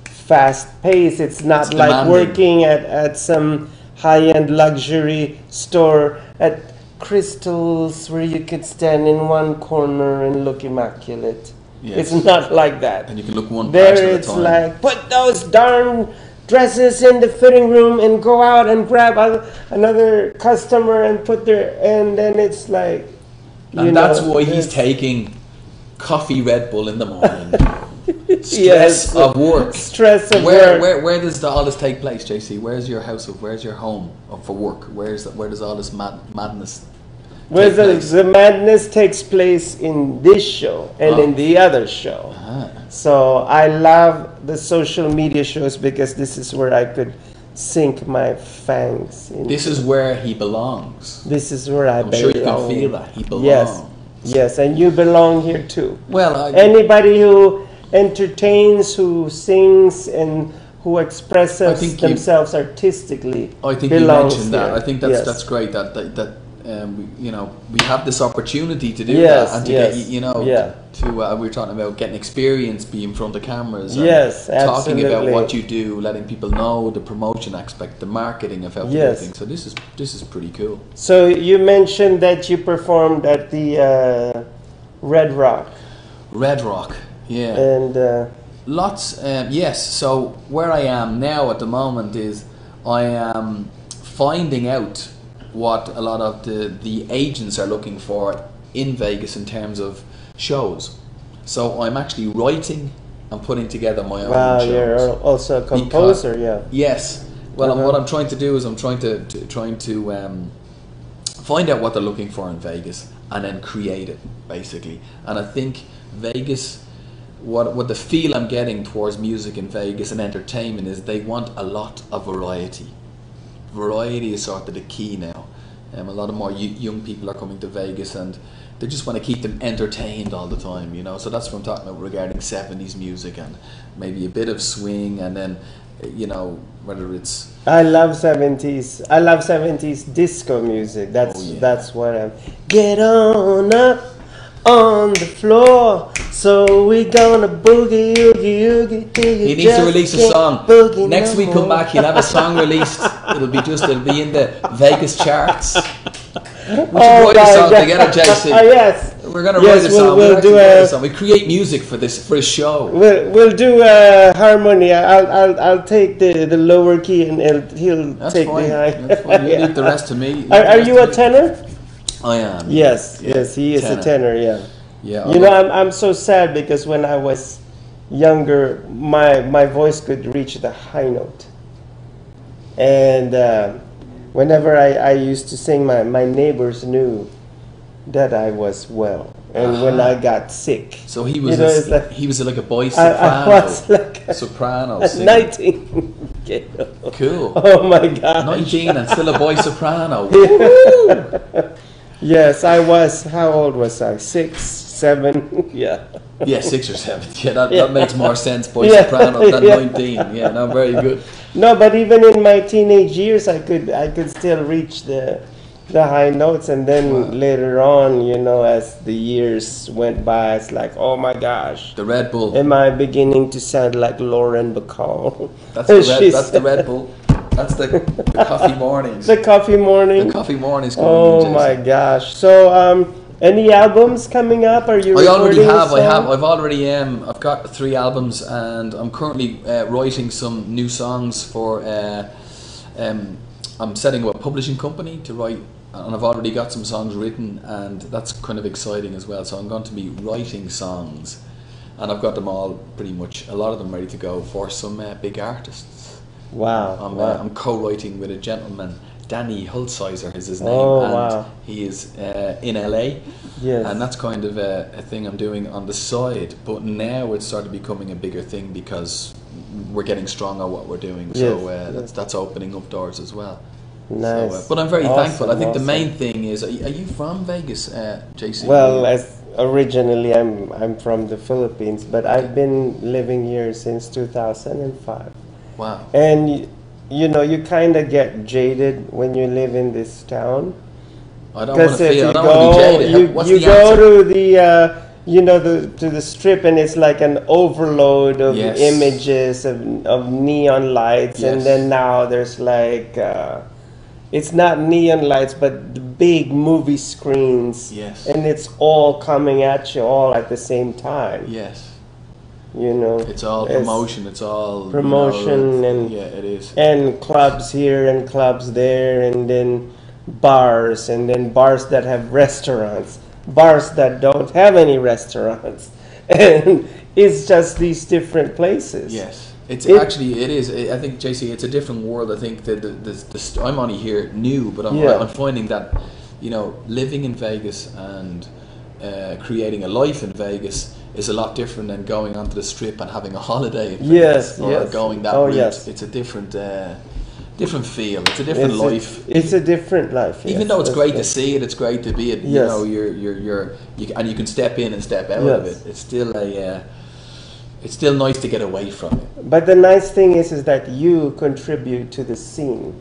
fast paced. It's not It's like demanding. working at some high-end luxury store at Crystals where you could stand in one corner and look immaculate. Yes. It's not like that. And you can look one There patch at a it's time. like, put those darn dresses in the fitting room and go out and grab another customer and and then it's like, And that's why he's taking coffee Red Bull in the morning. Stress Yes. of work. Stress of where, work. Where does all this take place, JC? Where's your house? Where's your home for work? Where does all this madness Where take place? the madness takes place in this show and in the other show. So I love the social media shows because this is where I could sink my fangs in. This is where he belongs. This is where I I'm belong. sure you can feel that. He belongs. Yes, and you belong here too. Well, anybody who entertains, who sings, and who expresses think you- themselves artistically I think you belongs mentioned that. here. I think that's Yes. that's great. We have this opportunity to do Yes, that and to yes, get we were talking about getting experience, be in front of cameras, and Yes, talking about absolutely. what you do, letting people know the promotion aspect, the marketing of how to do Yes. things. So this is pretty cool. So you mentioned that you performed at the Red Rock. Red Rock, yeah. And lots, yes. So where I am now at the moment is I am finding out what a lot of the agents are looking for in Vegas in terms of shows. So I'm actually writing and putting together my own wow, shows. you're also a composer, yeah. Yes. Well, Uh-huh. what I'm trying to do is I'm trying to find out what they're looking for in Vegas and then create it, basically. And I think Vegas, what the feel I'm getting towards music in Vegas and entertainment is they want a lot of variety. Variety is sort of the key now. A lot of more young people are coming to Vegas and they just want to keep them entertained all the time, So that's what I'm talking about regarding 70s music and maybe a bit of swing and then you know, whether it's I love 70s. I love 70s disco music. That's what I'm. Get on up on the floor. So we gonna boogie, oogie, oogie, oogie. he needs to release a song. Next week, come back. He'll have a song released. It'll be in the Vegas charts. We should write a song together, JC. Yes. We're gonna write a song. We'll do a song. We create music for a show. We'll do a harmony. I'll take the lower key and he'll take fine. the high. That's fine. You leave the rest to me. Are you a tenor? I am. Yes, he is a tenor. Yeah. Yeah. You know, I'm so sad because when I was younger, my voice could reach the high note, and whenever I used to sing, my neighbors knew that I was well. And when I got sick, so he was he was like a boy I soprano. was like a soprano. 19. Cool. Oh my God. 19 and still a boy soprano. Yes, I was. How old was I? 6, 7. Yeah. Yeah, 6 or 7. Yeah, that makes more sense, boy soprano, than 19. Yeah, no, very good. No, but even in my teenage years, I could still reach the high notes, and then later on, you know, as the years went by, it's like, oh my gosh, the Red Bull. Am I beginning to sound like Lauren Bacall? That's the Red Bull. That's the coffee mornings. The coffee morning. The coffee mornings. Oh my gosh! So, any albums coming up? Are you? I already have. I've already. I've got 3 albums, and I'm currently writing some new songs for. I'm setting up a publishing company to write, and I've already got some songs written, and that's kind of exciting as well. So I'm going to be writing songs, and I've got them all pretty much, a lot of them ready to go for some big artists. Wow. I'm co-writing with a gentleman, Danny Hulsizer is his name, and he is in LA. Yes. And that's kind of a thing I'm doing on the side, but now it's started becoming a bigger thing because we're getting strong at what we're doing. So that's opening up doors as well. Nice. So, but I'm very thankful. I think the main thing is, are you from Vegas, JC? Well, originally I'm from the Philippines, but I've been living here since 2005. Wow. And you know, you kind of get jaded when you live in this town. I don't want to be jaded. You go to the to the strip, and it's like an overload of images of neon lights, and then now there's like it's not neon lights, but the big movie screens. Yes. And it's all coming at you all at the same time. Yes. You know, it's all promotion. It's all promotion, and it is. And clubs here and clubs there, and then bars, and then bars that have restaurants, bars that don't have any restaurants, and it's just these different places. Yes, it is. I think, JC, it's a different world. I think that I'm only here new, but I'm finding that, you know, living in Vegas and creating a life in Vegas is a lot different than going onto the strip and having a holiday in Vegas, or going that route. Yes. It's a different different feel. It's a different life. It's a different life. Even though it's great to see it, it's great to be it. You know, and you can step in and step out of it. It's still it's still nice to get away from it. But the nice thing is that you contribute to the scene.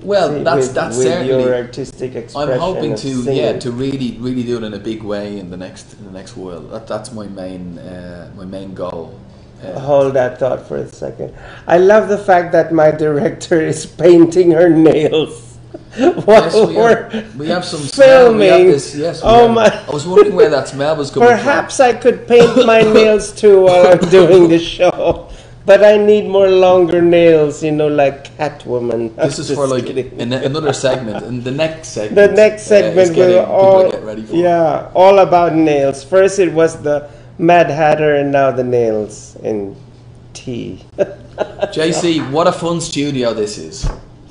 Well, that's with certainly your artistic expression. I'm hoping to to really do it in a big way in the next while. That's my main goal. Hold that thought for a second. I love the fact that my director is painting her nails while we have some filming. I was wondering where that smell was coming from. Perhaps I could paint my nails too while I'm doing the show. But I need more longer nails, you know, like Catwoman. This is for like another segment, and the next segment. The next segment will all about nails. First it was the Mad Hatter, and now the nails in tea. JC, what a fun studio this is.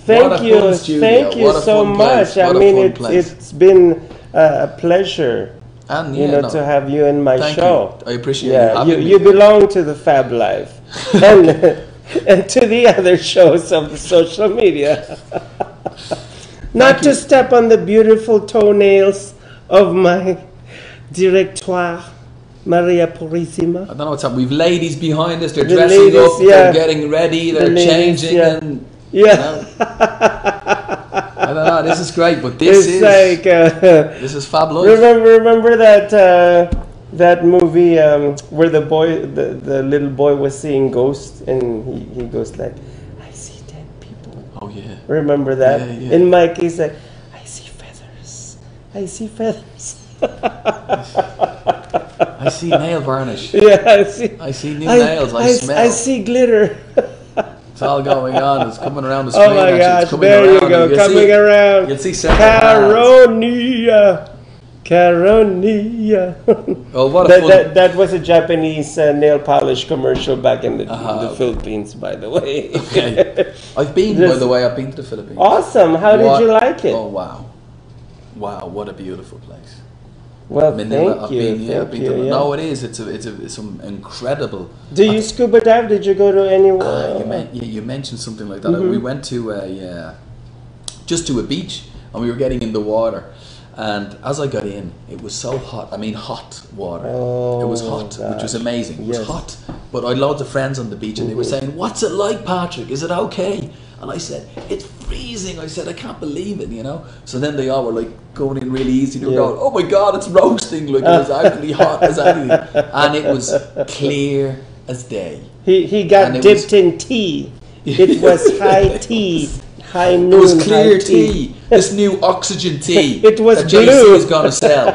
Thank you so much. I mean, it's been a pleasure. And to have you in my show. I appreciate you having me. You belong to the Fab Life and to the other shows of the social media. Not to step on the beautiful toenails of my directoire. Maria Purissima. I don't know what's happening. We've ladies behind us. They're The dressing ladies, up. yeah. They're getting ready. They're ladies, changing. yeah. And, Yeah. You know, I don't know. This is great, but this It's is like this is Fab Life. remember that that movie where the little boy was seeing ghosts and he goes like, I see dead people. Oh yeah. Remember that? Yeah, yeah. In my case, like, I see feathers. I see feathers. I see nail varnish. Yeah, I see. I see new nails. I smell. I see glitter. It's all going on. It's coming around the screen. Oh my actually. gosh! It's coming There you around. go, You'll coming see, around. You'll see several hands. Caronia. Oh, what a that, fun. that was a Japanese nail polish commercial back in the Philippines, by the way. Okay. I've been, by the way, I've been to the Philippines. Awesome. How did you like it? Oh, wow. Wow, what a beautiful place. Well, Manila, thank you. I've been to, no, it is. It's some incredible. Do you scuba dive? Did you go to anywhere? You mentioned something like that. We went to just to a beach, and we were getting in the water. And as I got in, it was so hot. I mean, hot water. Oh, it was hot, which was amazing. It was Yes. hot. But I had loads of friends on the beach, and they were saying, "What's it like, Patrick? Is it okay?" And I said, "It's freezing." I said, "I can't believe it," you know. So then they all were like going in really easy. They were going, "Oh my God, it's roasting!" Like it was actually hot as anything, and it was clear as day. He got dipped in tea. It was high tea. High noon. It was clear high tea. This new oxygen tea. It was that blue. JC is going to sell.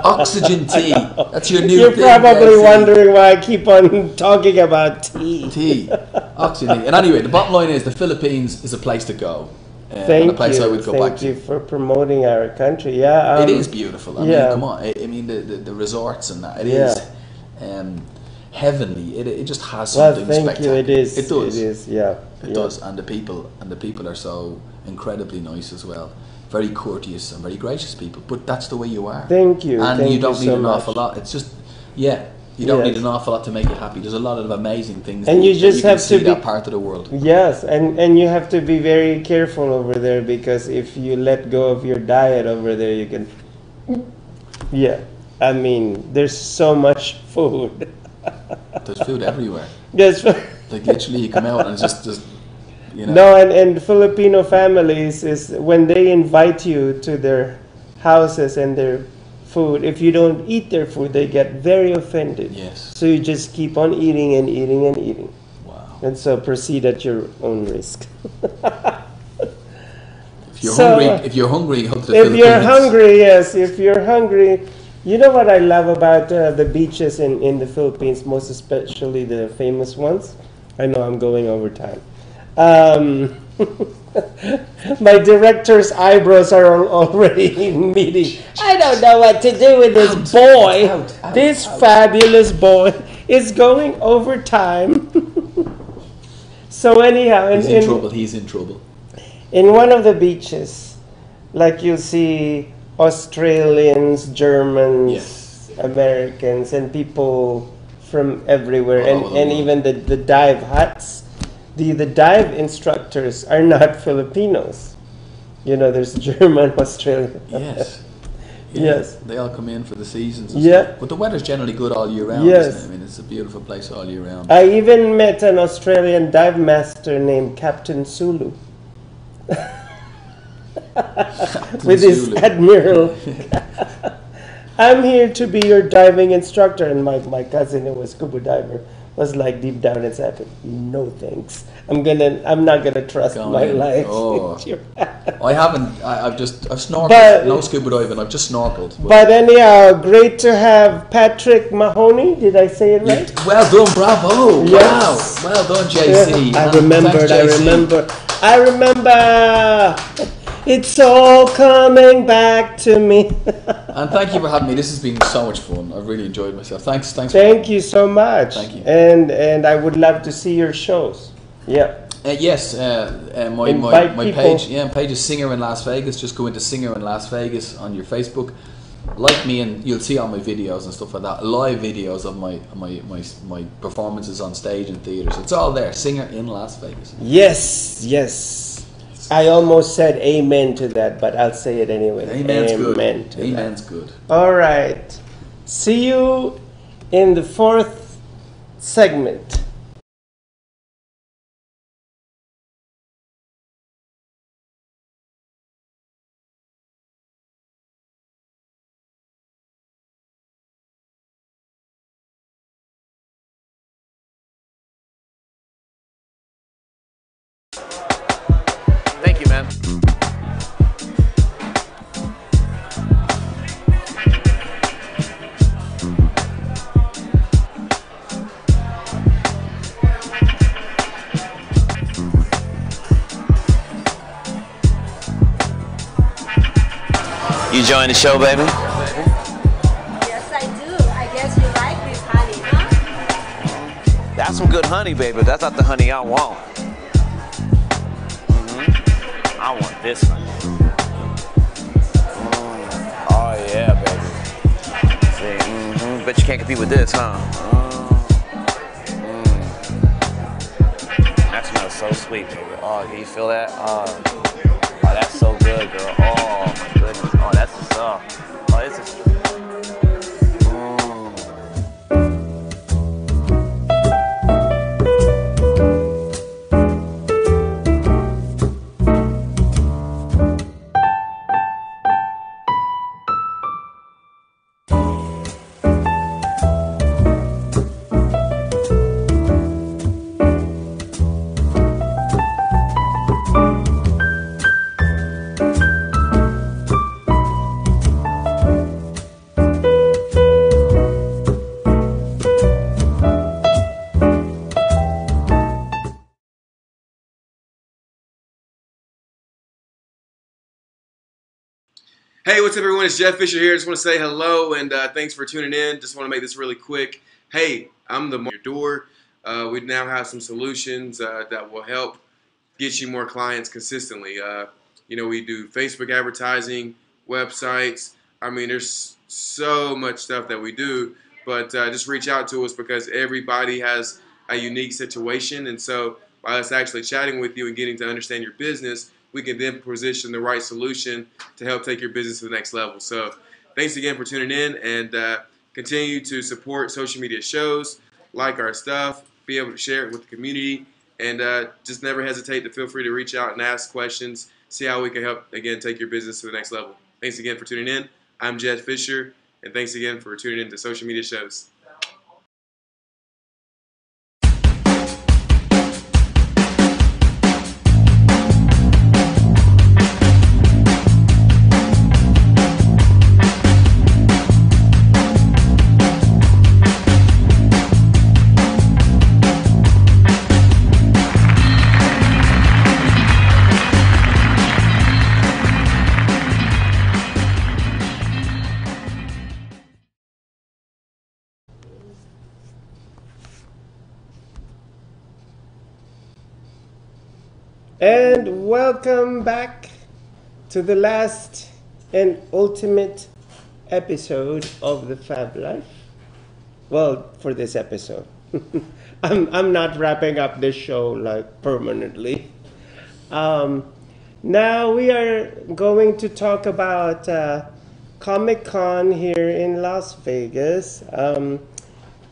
Oxygen tea. That's your new You're thing. probably JC. wondering why I keep on talking about tea. Tea. Oxygen tea. And anyway, the bottom line is the Philippines is a place to go. And Thank a place you. I would go back Thank you to. for promoting our country. Yeah, It is beautiful. I mean, come on. I mean, the resorts and that. It is heavenly. It just has something thank spectacular. you. It is. It does. It is. Yeah. It does. And the people are so incredibly nice as well. Very courteous and very gracious people. But that's the way you are. Thank you. And Thank you don't you need so an much. awful lot. It's just, you don't need an awful lot to make you happy. There's a lot of amazing things. And that you just can have see to that be part of the world. Yes, and you have to be very careful over there, because if you let go of your diet over there, you can. Yeah, I mean, there's so much food. There's food everywhere. Yes. Like literally, you come out and it's just you know. No, and Filipino families is when they invite you to their houses and their food. If you don't eat their food, they get very offended. Yes. So you just keep on eating and eating and eating. Wow. And so proceed at your own risk. If you're hungry, if you're hungry, go to the if Philippines. you're hungry, yes. If you're hungry, you know what I love about the beaches in the Philippines, most especially the famous ones. I know I'm going over time. My director's eyebrows are already meeting. I don't know what to do with this boy. This fabulous boy is going over time. So anyhow, He's in trouble. He's in trouble. In one of the beaches, like you'll see Australians, Germans, Americans, and people from everywhere, and even the dive huts. The dive instructors are not Filipinos. You know, there's German, Australian. Yes. Yes. They all come in for the seasons. And Yeah. stuff. But the weather's generally good all year round. Yes. Isn't it? I mean, it's a beautiful place all year round. I even met an Australian dive master named Captain Sulu. With his Zulu. admiral. I'm here to be your diving instructor. And my cousin, who was scuba diver, was like deep down inside, no thanks. I'm not gonna trust my life. Oh. I haven't. I've snorkeled. But- no scuba diving. I've just snorkeled. But anyhow, great to have Patrick Mahoney. Did I say it right? Well done, bravo! Yes. Wow, well done, JC. Yeah, And I remembered. thanks, JC. I remember. It's all coming back to me. And thank you for having me. This has been so much fun. I've really enjoyed myself. Thanks. Thank you so much. Thank you. And I would love to see your shows. Yeah. Yes, my Invite people. page. Yeah, page is Singer in Las Vegas. Just go into Singer in Las Vegas on your Facebook. Like me, and you'll see all my videos and stuff like that. Live videos of my performances on stage and theaters. It's all there. Singer in Las Vegas. Yes. I almost said amen to that, but I'll say it anyway. Amen's good. Amen to Amen's that. good. All right. See you in the fourth segment. Thank you, man. You enjoying the show, baby? Yes, I do. I guess you like this honey, huh? That's some good honey, baby. That's not the honey I want. I want this honey. Oh yeah, baby. See, bet you can't compete with this, huh? That smells so sweet, baby. Oh, can you feel that? Oh, that's so good, girl. Oh my goodness. Oh, that's just oh, it's just. Hey, what's up, everyone? It's Jeff Fisher here. Just want to say hello and thanks for tuning in. Just want to make this really quick. Hey, I'm the your door. We now have some solutions that will help get you more clients consistently. You know, we do Facebook advertising, websites. I mean, there's so much stuff that we do, but just reach out to us because everybody has a unique situation. And so by us actually chatting with you and getting to understand your business, we can then position the right solution to help take your business to the next level. So thanks again for tuning in, and continue to support social media shows, like our stuff, be able to share it with the community, and just never hesitate to feel free to reach out and ask questions, see how we can help, again, take your business to the next level. Thanks again for tuning in. I'm Jeff Fisher, and thanks again for tuning in to social media shows. And welcome back to the last and ultimate episode of the Fab Life. Well, for this episode. I'm not wrapping up this show like permanently. Now we are going to talk about Comic-Con here in Las Vegas.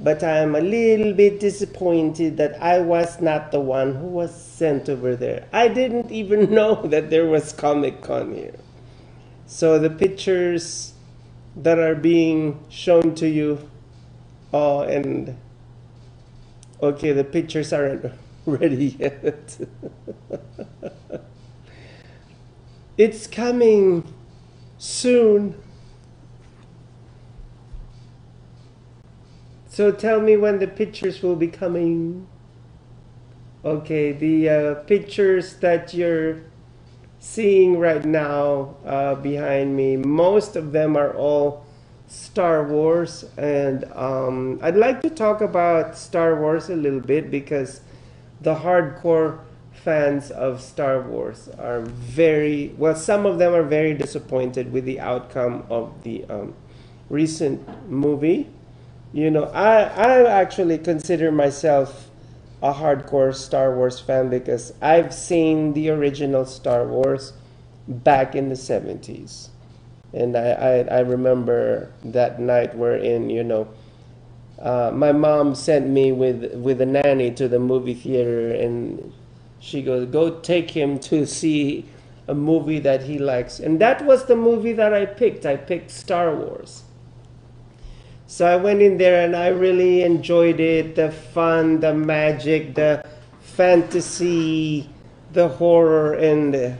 But I'm a little bit disappointed that I was not the one who was sent over there. I didn't even know that there was Comic-Con here. So the pictures that are being shown to you, and okay, the pictures aren't ready yet. It's coming soon. So tell me when the pictures will be coming. Okay, the pictures that you're seeing right now behind me, most of them are all Star Wars. And I'd like to talk about Star Wars a little bit because the hardcore fans of Star Wars are very, well, some of them are very disappointed with the outcome of the recent movie. You know, I actually consider myself a hardcore Star Wars fan because I've seen the original Star Wars back in the 70s. And I remember that night wherein, you know, my mom sent me with a nanny to the movie theater, and she goes, "Go take him to see a movie that he likes." And that was the movie that I picked. I picked Star Wars. So I went in there and I really enjoyed it. The fun, the magic, the fantasy, the horror, and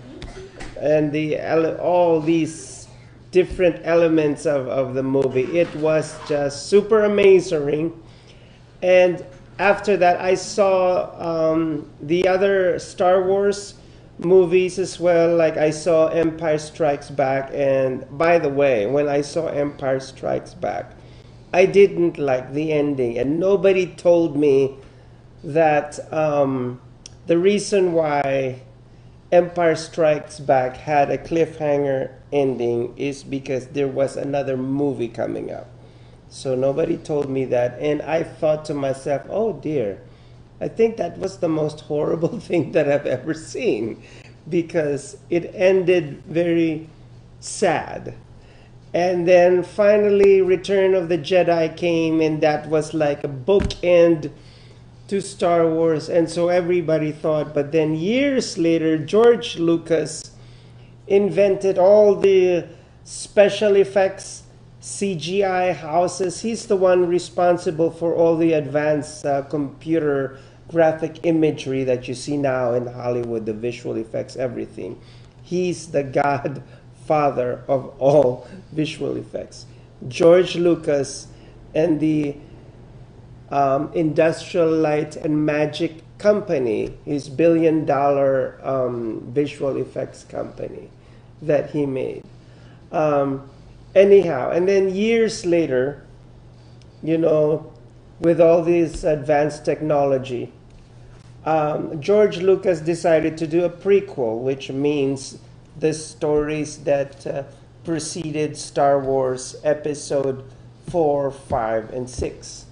all these different elements of the movie. It was just super amazing. And after that, I saw the other Star Wars movies as well. Like I saw Empire Strikes Back. And by the way, when I saw Empire Strikes Back, I didn't like the ending. And nobody told me that the reason why Empire Strikes Back had a cliffhanger ending is because there was another movie coming up. So nobody told me that, and I thought to myself, oh dear, I think that was the most horrible thing that I've ever seen, because it ended very sad. And then finally Return of the Jedi came, and that was like a bookend to Star Wars, and so everybody thought. But then years later, George Lucas invented all the special effects, CGI houses. He's the one responsible for all the advanced computer graphic imagery that you see now in Hollywood, the visual effects, everything. He's the godfather of all visual effects. George Lucas and the Industrial Light and Magic company, his billion-dollar visual effects company that he made. Anyhow, and then years later, you know, with all this advanced technology, George Lucas decided to do a prequel, which means the stories that preceded Star Wars Episode 4, 5, and 6.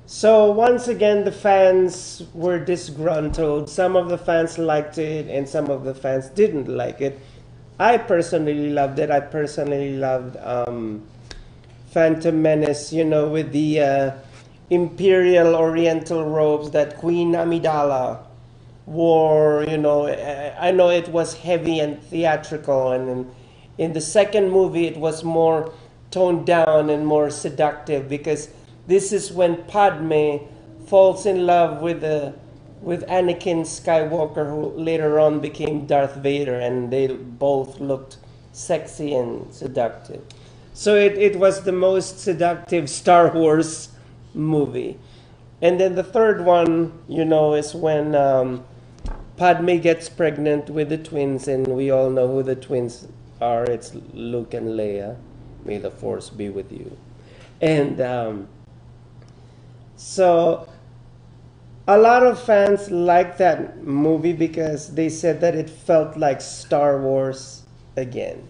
So once again, the fans were disgruntled. Some of the fans liked it, and some of the fans didn't like it. I personally loved it. I personally loved Phantom Menace, you know, with the imperial oriental robes that Queen Amidala wore. You know, I know it was heavy and theatrical, and in the second movie it was more toned down and more seductive, because this is when Padme falls in love with Anakin Skywalker, who later on became Darth Vader, and they both looked sexy and seductive. So it was the most seductive Star Wars movie. And then the third one, you know, is when Padme gets pregnant with the twins, and we all know who the twins are. It's Luke and Leia. May the Force be with you. And so a lot of fans liked that movie because they said that it felt like Star Wars again.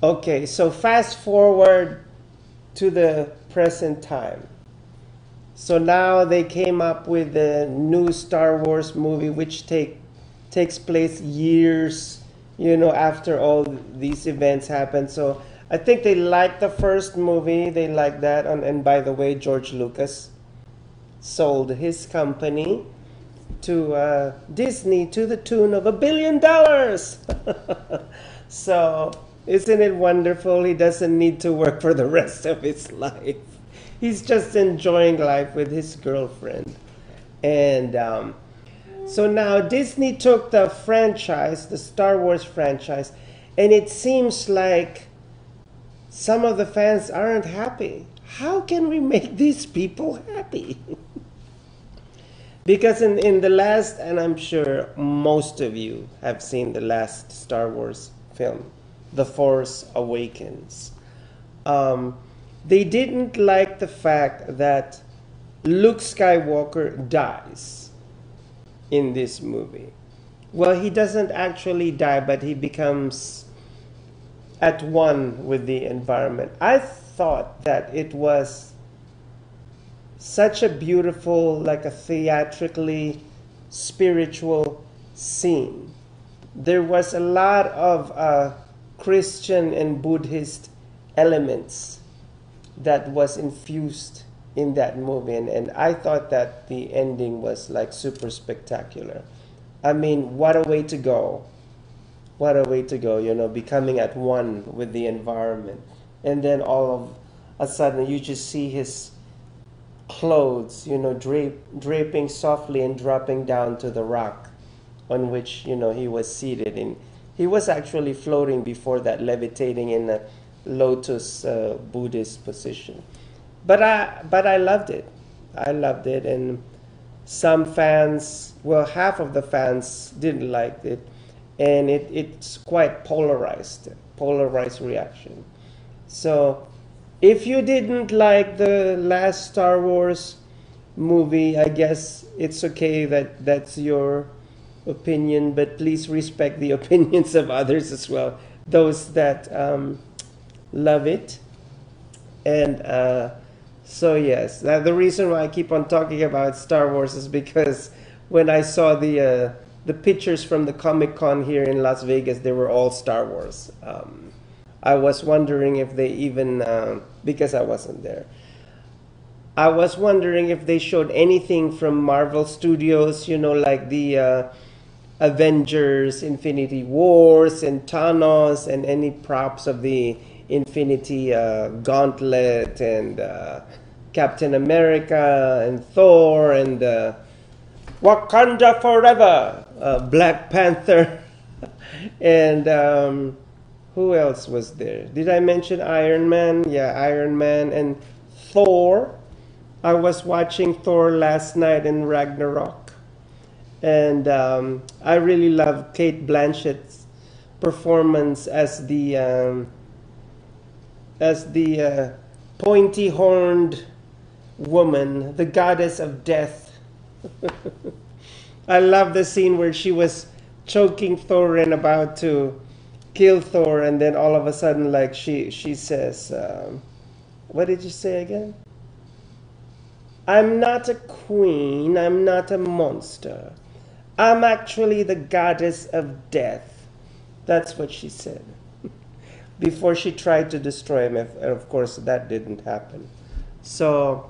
Okay, so fast forward to the present time. So now they came up with a new Star Wars movie, which takes place years, you know, after all these events happened. So I think they liked the first movie. They liked that. And by the way, George Lucas sold his company to Disney to the tune of $1 billion. So isn't it wonderful? He doesn't need to work for the rest of his life. He's just enjoying life with his girlfriend. And so now Disney took the franchise, the Star Wars franchise, and it seems like some of the fans aren't happy. How can we make these people happy? Because in the last, and I'm sure most of you have seen the last Star Wars film, The Force Awakens. They didn't like the fact that Luke Skywalker dies in this movie. Well, he doesn't actually die, but he becomes at one with the environment. I thought that it was such a beautiful, like a theatrically spiritual scene. There was a lot of Christian and Buddhist elements that was infused in that movie, and I thought that the ending was like super spectacular. I mean, what a way to go. What a way to go, you know, becoming at one with the environment. And then all of a sudden you just see his clothes, you know, draping softly and dropping down to the rock on which, you know, he was seated in. He was actually floating before that, levitating in a lotus Buddhist position. But I loved it. I loved it, and some fans, well, half of the fans didn't like it, and it's quite polarized reaction. So if you didn't like the last Star Wars movie, I guess it's okay that that's your opinion, but please respect the opinions of others as well, those that love it. And so yes, the reason why I keep on talking about Star Wars is because when I saw the pictures from the Comic-Con here in Las Vegas, they were all Star Wars. I was wondering if they even, because I wasn't there, I was wondering if they showed anything from Marvel Studios, you know, like the Avengers, Infinity Wars, and Thanos, and any props of the Infinity Gauntlet, and Captain America, and Thor, and Wakanda Forever, Black Panther, and who else was there? Did I mention Iron Man? Yeah, Iron Man and Thor. I was watching Thor last night in Ragnarok, and I really love Kate Blanchett's performance as the pointy-horned woman, the goddess of death. I love the scene where she was choking Thor and about to kill Thor, and then all of a sudden, like, she says, what did you say again? I'm not a queen, I'm not a monster. I'm actually the goddess of death. That's what she said. Before she tried to destroy him, and of course that didn't happen. So,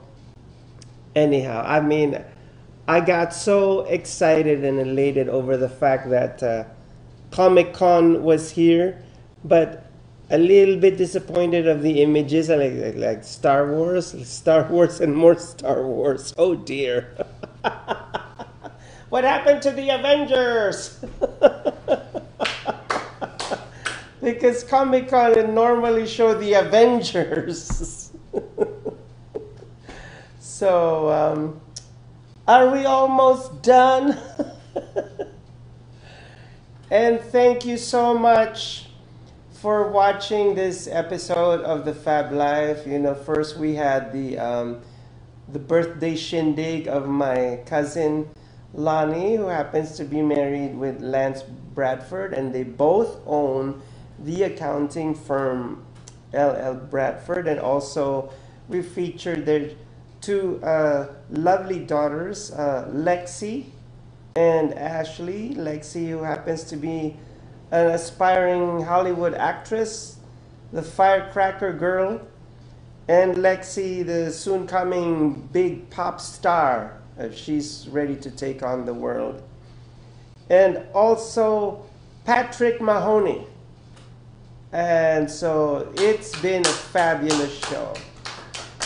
anyhow, I mean, I got so excited and elated over the fact that Comic-Con was here, but a little bit disappointed of the images, and like Star Wars, and more Star Wars. Oh dear. What happened to the Avengers? Because Comic-Con normally show the Avengers. So, are we almost done? And thank you so much for watching this episode of the Fab Life. You know, first we had the birthday shindig of my cousin Lonnie, who happens to be married with Lance Bradford, and they both own the accounting firm LL Bradford. And also we featured their two lovely daughters, Lexi and Ashley. Lexi, who happens to be an aspiring Hollywood actress, the firecracker girl, and Lexi, the soon coming big pop star. She's ready to take on the world. And also Patrick Mahoney. And so it's been a fabulous show.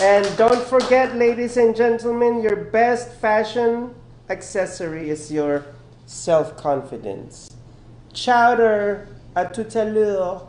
And don't forget, ladies and gentlemen, your best fashion accessory is your self-confidence. Chowder, à tout à l'heure.